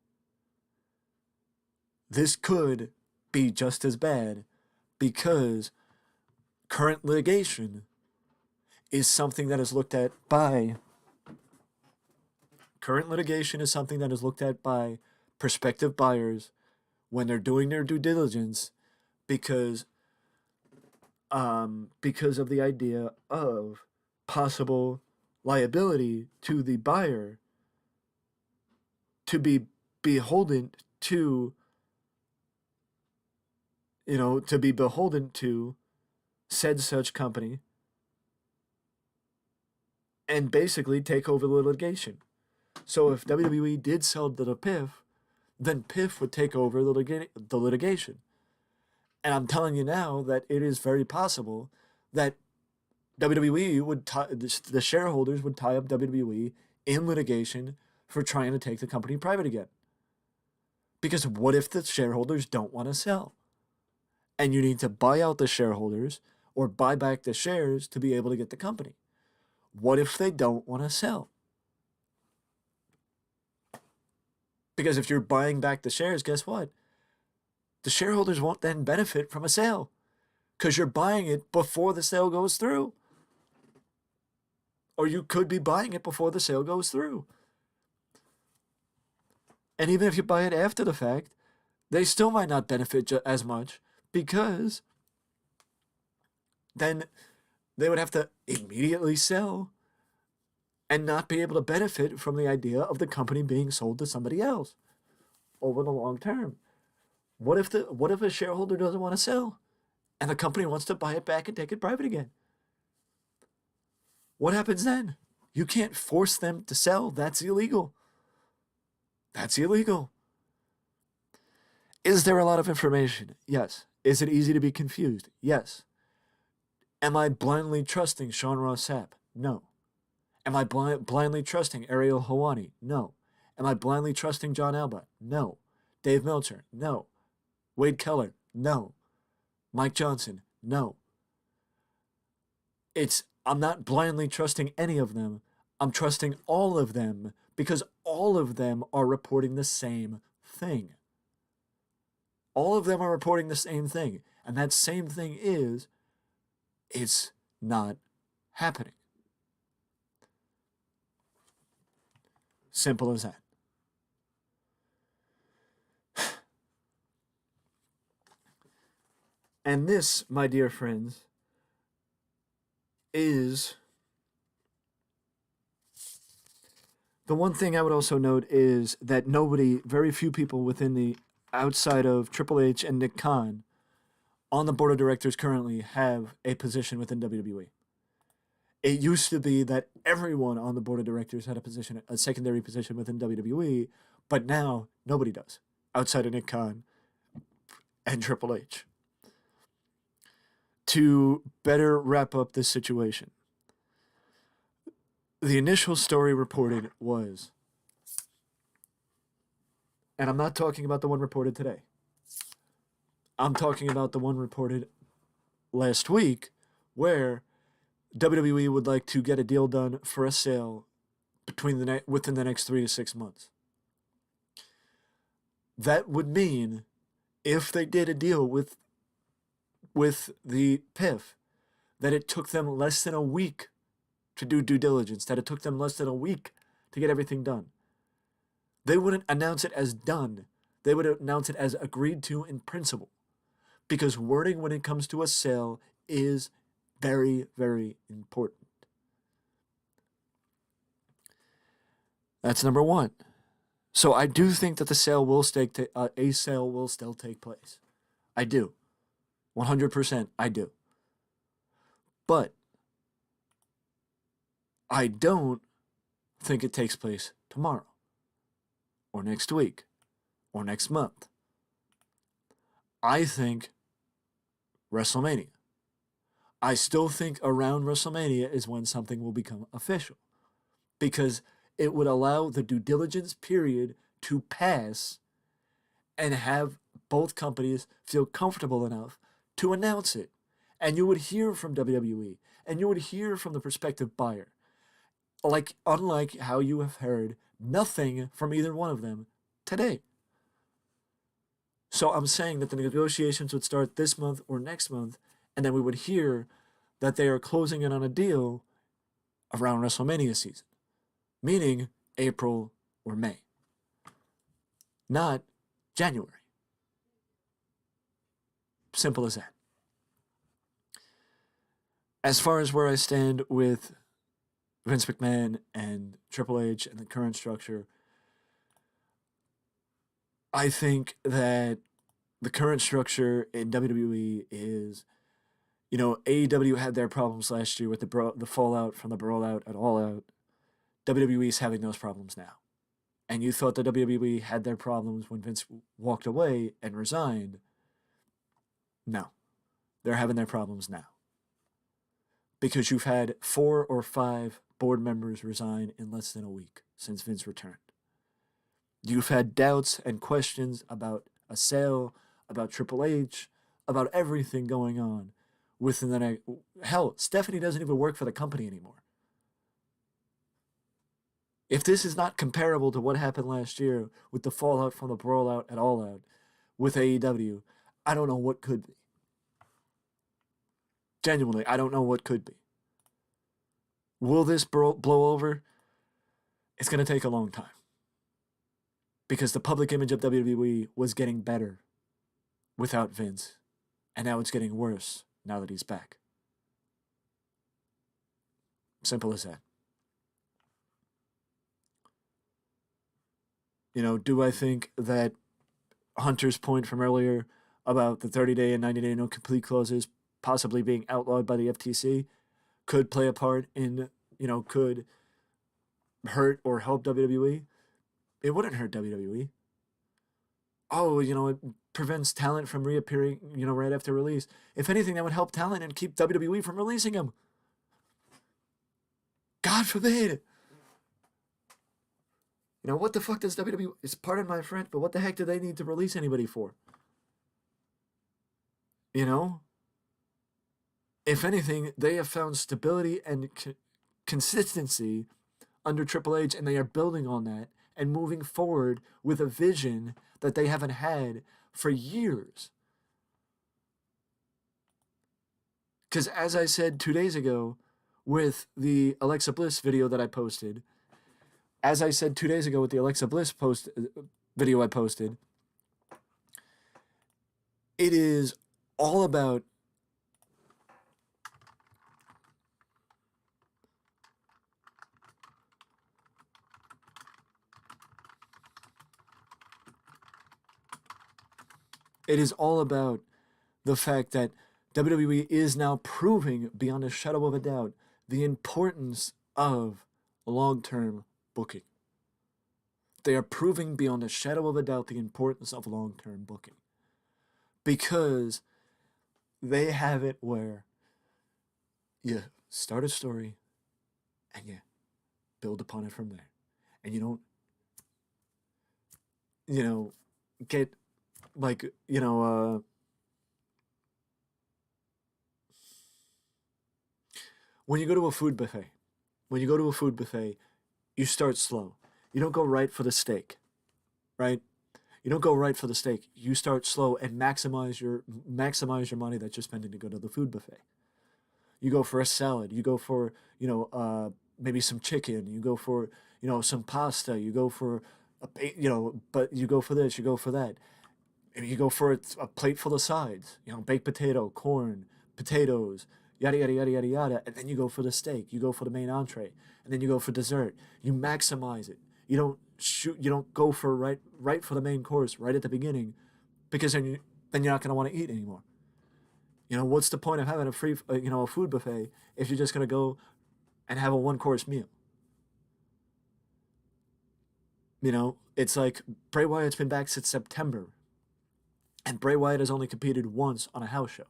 This could be just as bad because current litigation is something that is looked at by prospective buyers when they're doing their due diligence because of the idea of possible liability to the buyer to be beholden to said such company and basically take over the litigation. So if WWE did sell to the PIF, then PIF would take over the litigation. And I'm telling you now that it is very possible that WWE the shareholders would tie up WWE in litigation for trying to take the company private again. Because what if the shareholders don't want to sell? And you need to buy out the shareholders or buy back the shares to be able to get the company. What if they don't want to sell? Because if you're buying back the shares, guess what? The shareholders won't then benefit from a sale because you're buying it before the sale goes through. Or you could be buying it before the sale goes through. And even if you buy it after the fact, they still might not benefit as much because then they would have to immediately sell and not be able to benefit from the idea of the company being sold to somebody else over the long term. What if a shareholder doesn't want to sell and the company wants to buy it back and take it private again? What happens then? You can't force them to sell. That's illegal. Is there a lot of information? Yes. Is it easy to be confused? Yes. Am I blindly trusting Sean Ross Sapp? No. Am I blindly trusting Ariel Helwani? No. Am I blindly trusting John Alba? No. Dave Meltzer? No. Wade Keller? No. Mike Johnson? No. I'm not blindly trusting any of them. I'm trusting all of them because all of them are reporting the same thing. All of them are reporting the same thing. And that same thing is, it's not happening. Simple as that. And this, my dear friends, is the one thing I would also note is that very few people within the outside of Triple H and Nick Khan on the board of directors currently have a position within WWE. It used to be that everyone on the board of directors had a secondary position within WWE, but now nobody does outside of Nick Khan and Triple H. To better wrap up this situation, the initial story reported was, and I'm not talking about the one reported today, I'm talking about the one reported last week where WWE would like to get a deal done for a sale within the next 3 to 6 months. That would mean if they did a deal with the PIF, that it took them less than a week to do due diligence, that it took them less than a week to get everything done. They wouldn't announce it as done. They would announce it as agreed to in principle. Because wording when it comes to a sale is very, very important. That's number one. So I do think that a sale will still take place. I do. 100% I do. But I don't think it takes place tomorrow or next week or next month. I think WrestleMania. I still think around WrestleMania is when something will become official, because it would allow the due diligence period to pass and have both companies feel comfortable enough to announce it. And you would hear from WWE, and you would hear from the prospective buyer. Unlike how you have heard nothing from either one of them today. So I'm saying that the negotiations would start this month or next month, and then we would hear that they are closing in on a deal around WrestleMania season, meaning April or May, not January. Simple as that. As far as where I stand with Vince McMahon and Triple H and the current structure, I think that the current structure in WWE is, AEW had their problems last year with the fallout from the Brawl Out at All Out. WWE is having those problems now. And you thought the WWE had their problems when Vince walked away and resigned. No. They're having their problems now. Because you've had 4 or 5 board members resign in less than a week since Vince returned. You've had doubts and questions about a sale, about Triple H, about everything going on within the next... Hell, Stephanie doesn't even work for the company anymore. If this is not comparable to what happened last year with the fallout from the Brawl Out at All Out with AEW, I don't know what could be. Genuinely, I don't know what could be. Will this blow over? It's going to take a long time. Because the public image of WWE was getting better without Vince. And now it's getting worse now that he's back. Simple as that. Do I think that Hunter's point from earlier about the 30-day and 90-day no-complete clauses possibly being outlawed by the FTC could play a part in, could hurt or help WWE? It wouldn't hurt WWE. Oh, it prevents talent from reappearing, right after release. If anything, that would help talent and keep WWE from releasing them. God forbid. What the fuck does WWE... It's pardon my French, but what the heck do they need to release anybody for? If anything, they have found stability and consistency under Triple H, and they are building on that and moving forward with a vision that they haven't had for years. Because as I said 2 days ago with the Alexa Bliss video that I posted, video I posted, it is all about the fact that WWE is now proving beyond a shadow of a doubt the importance of long-term booking. They are proving beyond a shadow of a doubt the importance of long-term booking. Because they have it where you start a story and you build upon it from there. And you don't, get when you go to a food buffet, when you go to a food buffet, you start slow. You don't go right for the steak, right? You don't go right for the steak. You start slow and maximize your money that you're spending to go to the food buffet. You go for a salad. You go for maybe some chicken. You go for some pasta. You go for but you go for this. You go for that. Maybe you go for a plate full of sides. Baked potato, corn, potatoes, yada yada yada yada yada, and then you go for the steak. You go for the main entree, and then you go for dessert. You maximize it. You don't shoot. You don't go for right for the main course right at the beginning, because then you're not gonna want to eat anymore. What's the point of having a food buffet if you're just gonna go and have a one course meal? It's like Bray Wyatt's been back since September, and Bray Wyatt has only competed once on a house show.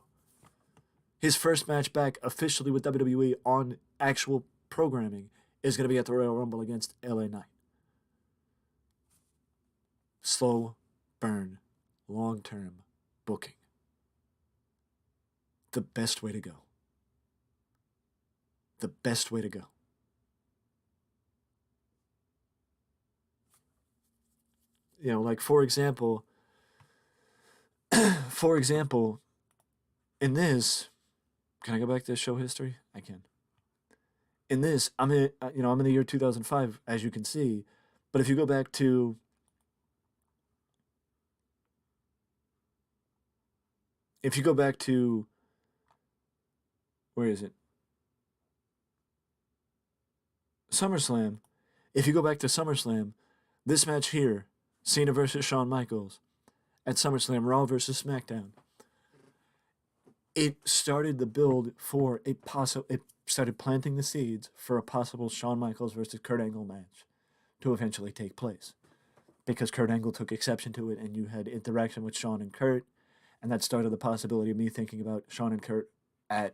His first match back officially with WWE on actual programming is going to be at the Royal Rumble against LA Knight. Slow burn, long term booking. The best way to go. The best way to go. Like for example, in this, can I go back to show history? I can. In this, I'm in the year 2005, as you can see, but if you go back to where is it? SummerSlam. If you go back to SummerSlam, this match here, Cena versus Shawn Michaels, at SummerSlam, Raw versus SmackDown, it started the build for it started planting the seeds for a possible Shawn Michaels versus Kurt Angle match to eventually take place. Because Kurt Angle took exception to it, and you had interaction with Shawn and Kurt, and that started the possibility of me thinking about Shawn and Kurt at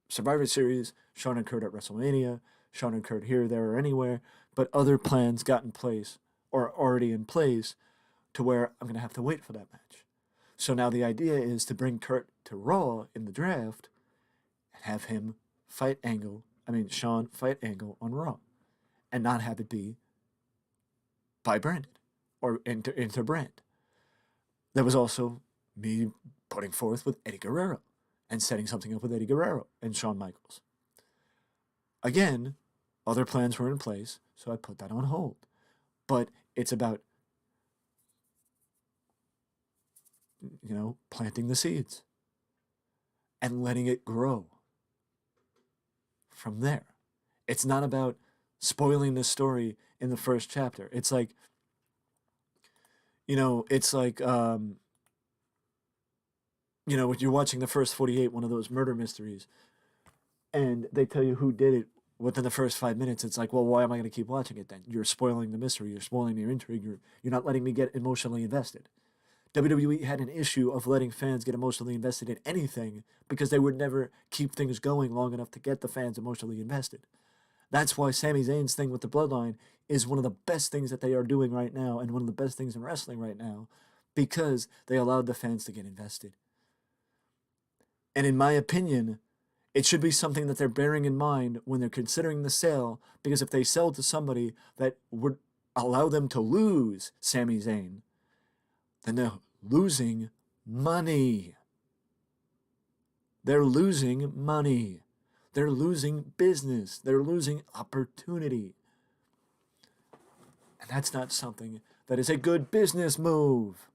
Survivor Series, Shawn and Kurt at WrestleMania, Shawn and Kurt here, there, or anywhere, but other plans got in place, or already in place, to where I'm going to have to wait for that match. So now the idea is to bring Kurt to Raw in the draft and have him Shawn fight Angle on Raw, and not have it be by branded or inter-brand. There was also me putting forth with Eddie Guerrero and setting something up with Eddie Guerrero and Shawn Michaels. Again, other plans were in place, so I put that on hold. But it's about, planting the seeds and letting it grow from there. It's not about spoiling the story in the first chapter. It's like, when you're watching the first 48, one of those murder mysteries, and they tell you who did it within the first 5 minutes, it's like, well, why am I going to keep watching it then? You're spoiling the mystery. You're spoiling your intrigue. You're not letting me get emotionally invested. WWE had an issue of letting fans get emotionally invested in anything because they would never keep things going long enough to get the fans emotionally invested. That's why Sami Zayn's thing with the Bloodline is one of the best things that they are doing right now, and one of the best things in wrestling right now, because they allowed the fans to get invested. And in my opinion, it should be something that they're bearing in mind when they're considering the sale, because if they sell to somebody that would allow them to lose Sami Zayn, then they're losing money. They're losing money. They're losing business. They're losing opportunity. And that's not something that is a good business move.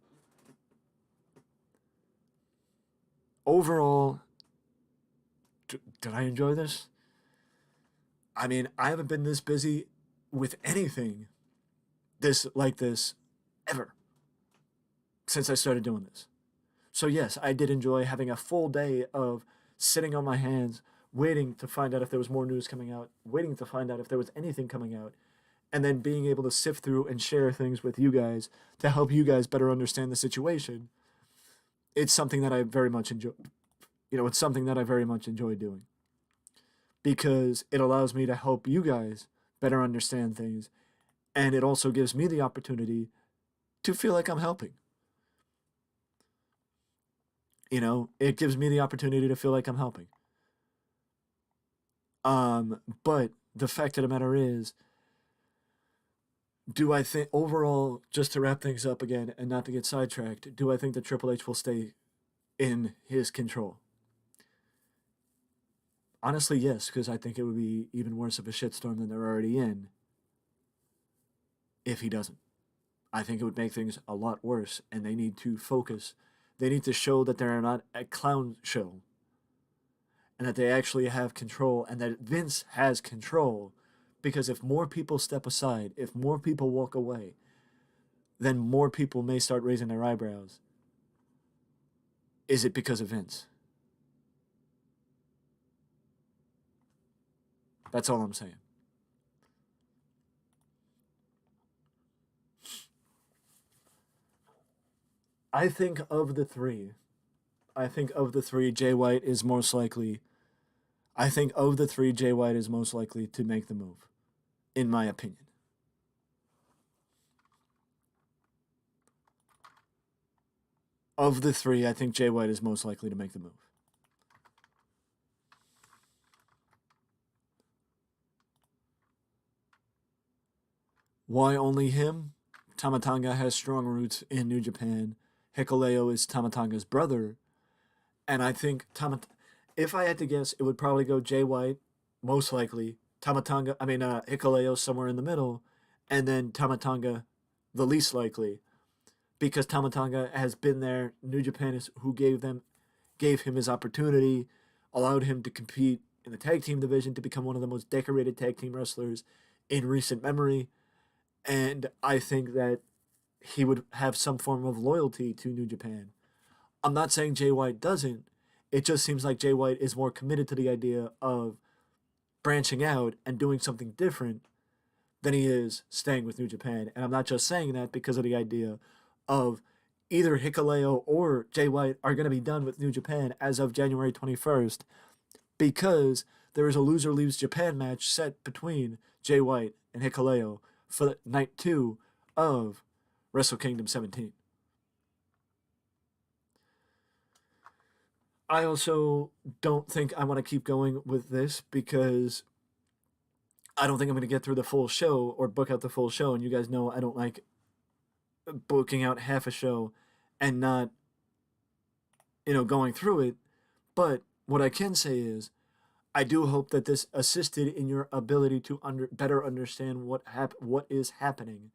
Overall, did I enjoy this? I mean, I haven't been this busy with anything like this ever since I started doing this. So yes, I did enjoy having a full day of sitting on my hands, waiting to find out if there was more news coming out, waiting to find out if there was anything coming out, and then being able to sift through and share things with you guys to help you guys better understand the situation. It's something that I very much enjoy. It's something that I very much enjoy doing, because it allows me to help you guys better understand things, and it also gives me the opportunity to feel like I'm helping. It gives me the opportunity to feel like I'm helping. But the fact of the matter is, do I think overall, just to wrap things up again and not to get sidetracked, do I think that Triple H will stay in his control? Honestly, yes, because I think it would be even worse of a shitstorm than they're already in if he doesn't. I think it would make things a lot worse, and they need to focus. They need to show that they're not a clown show and that they actually have control and that Vince has control. Because if more people step aside, if more people walk away, then more people may start raising their eyebrows. Is it because of Vince? That's all I'm saying. I think of the three, Jay White is most likely. I think of the three, Jay White is most likely to make the move, in my opinion. Of the three, I think Jay White is most likely to make the move. Why only him? Tama Tonga has strong roots in New Japan. Hikuleo is Tama Tonga's brother. And I think if I had to guess, it would probably go Jay White, most likely. Hikuleo somewhere in the middle. And then Tama Tonga, the least likely. Because Tama Tonga has been there. New Japan is who gave him his opportunity, allowed him to compete in the tag team division to become one of the most decorated tag team wrestlers in recent memory. And I think that he would have some form of loyalty to New Japan. I'm not saying Jay White doesn't. It just seems like Jay White is more committed to the idea of branching out and doing something different than he is staying with New Japan. And I'm not just saying that because of the idea of either Hikuleo or Jay White are going to be done with New Japan as of January 21st because there is a loser leaves Japan match set between Jay White and Hikuleo for night 2 of Wrestle Kingdom 17. I also don't think I want to keep going with this because I don't think I'm going to get through the full show or book out the full show. And you guys know I don't like booking out half a show and not, going through it. But what I can say is I do hope that this assisted in your ability to better understand what is happening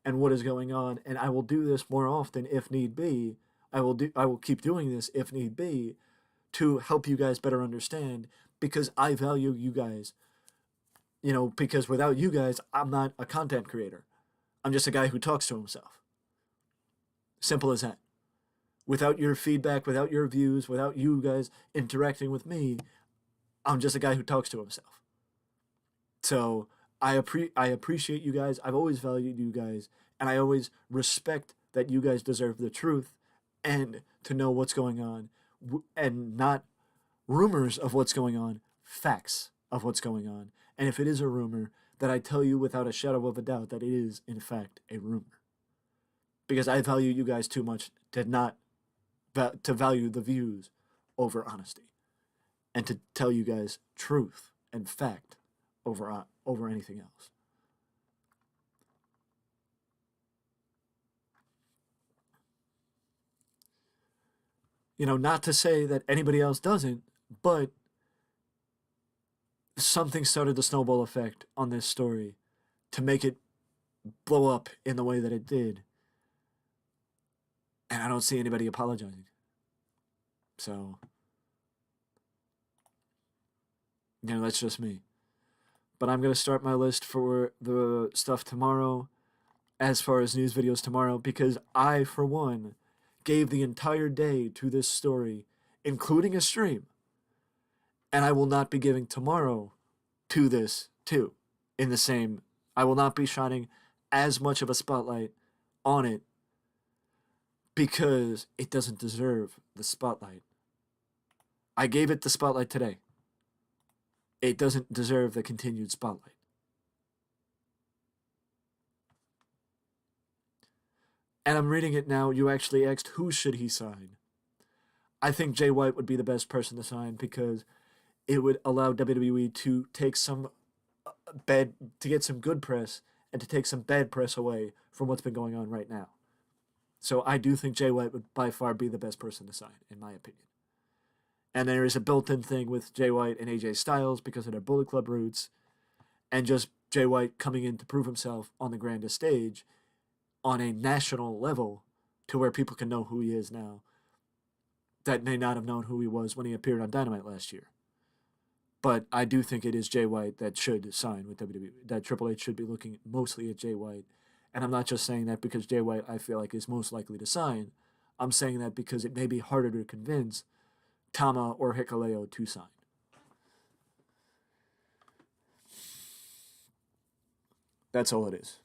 and what is going on. And I will do this more often if need be. I will keep doing this if need be to help you guys better understand because I value you guys. Because without you guys, I'm not a content creator. I'm just a guy who talks to himself. Simple as that. Without your feedback, without your views, without you guys interacting with me, I'm just a guy who talks to himself. So I appreciate you guys. I've always valued you guys, and I always respect that you guys deserve the truth and to know what's going on, and not rumors of what's going on, facts of what's going on. And if it is a rumor, that I tell you without a shadow of a doubt that it is, in fact, a rumor. Because I value you guys too much to value the views over honesty. And to tell you guys truth and fact over anything else. Not to say that anybody else doesn't, but something started the snowball effect on this story to make it blow up in the way that it did. And I don't see anybody apologizing. So, that's just me. But I'm going to start my list for the stuff tomorrow, as far as news videos tomorrow, because I, for one, gave the entire day to this story, including a stream. And I will not be giving tomorrow to this, too, in the same. I will not be shining as much of a spotlight on it because it doesn't deserve the spotlight. I gave it the spotlight today. It doesn't deserve the continued spotlight. And I'm reading it now. You actually asked who should he sign. I think Jay White would be the best person to sign because it would allow WWE to take some bad, to get some good press and to take some bad press away from what's been going on right now. So I do think Jay White would by far be the best person to sign, in my opinion. And there is a built-in thing with Jay White and AJ Styles because of their Bullet Club roots, and just Jay White coming in to prove himself on the grandest stage on a national level to where people can know who he is now that may not have known who he was when he appeared on Dynamite last year. But I do think it is Jay White that should sign with WWE, that Triple H should be looking mostly at Jay White. And I'm not just saying that because Jay White, I feel like, is most likely to sign. I'm saying that because it may be harder to convince Tama or Hikuleo to sign. That's all it is.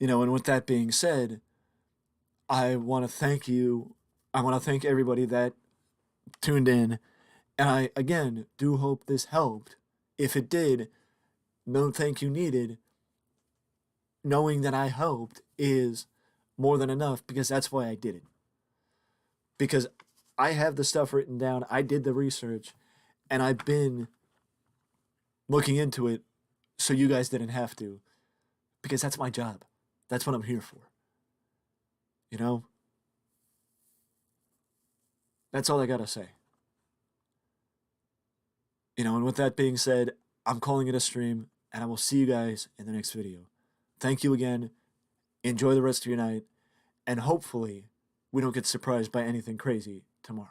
And with that being said, I want to thank you. I want to thank everybody that tuned in. And I, again, do hope this helped. If it did, no thank you needed. Knowing that I helped is more than enough because that's why I did it. Because I have the stuff written down, I did the research, and I've been looking into it so you guys didn't have to. Because that's my job. That's what I'm here for. That's all I gotta say. And with that being said, I'm calling it a stream, and I will see you guys in the next video. Thank you again. Enjoy the rest of your night, and hopefully we don't get surprised by anything crazy tomorrow.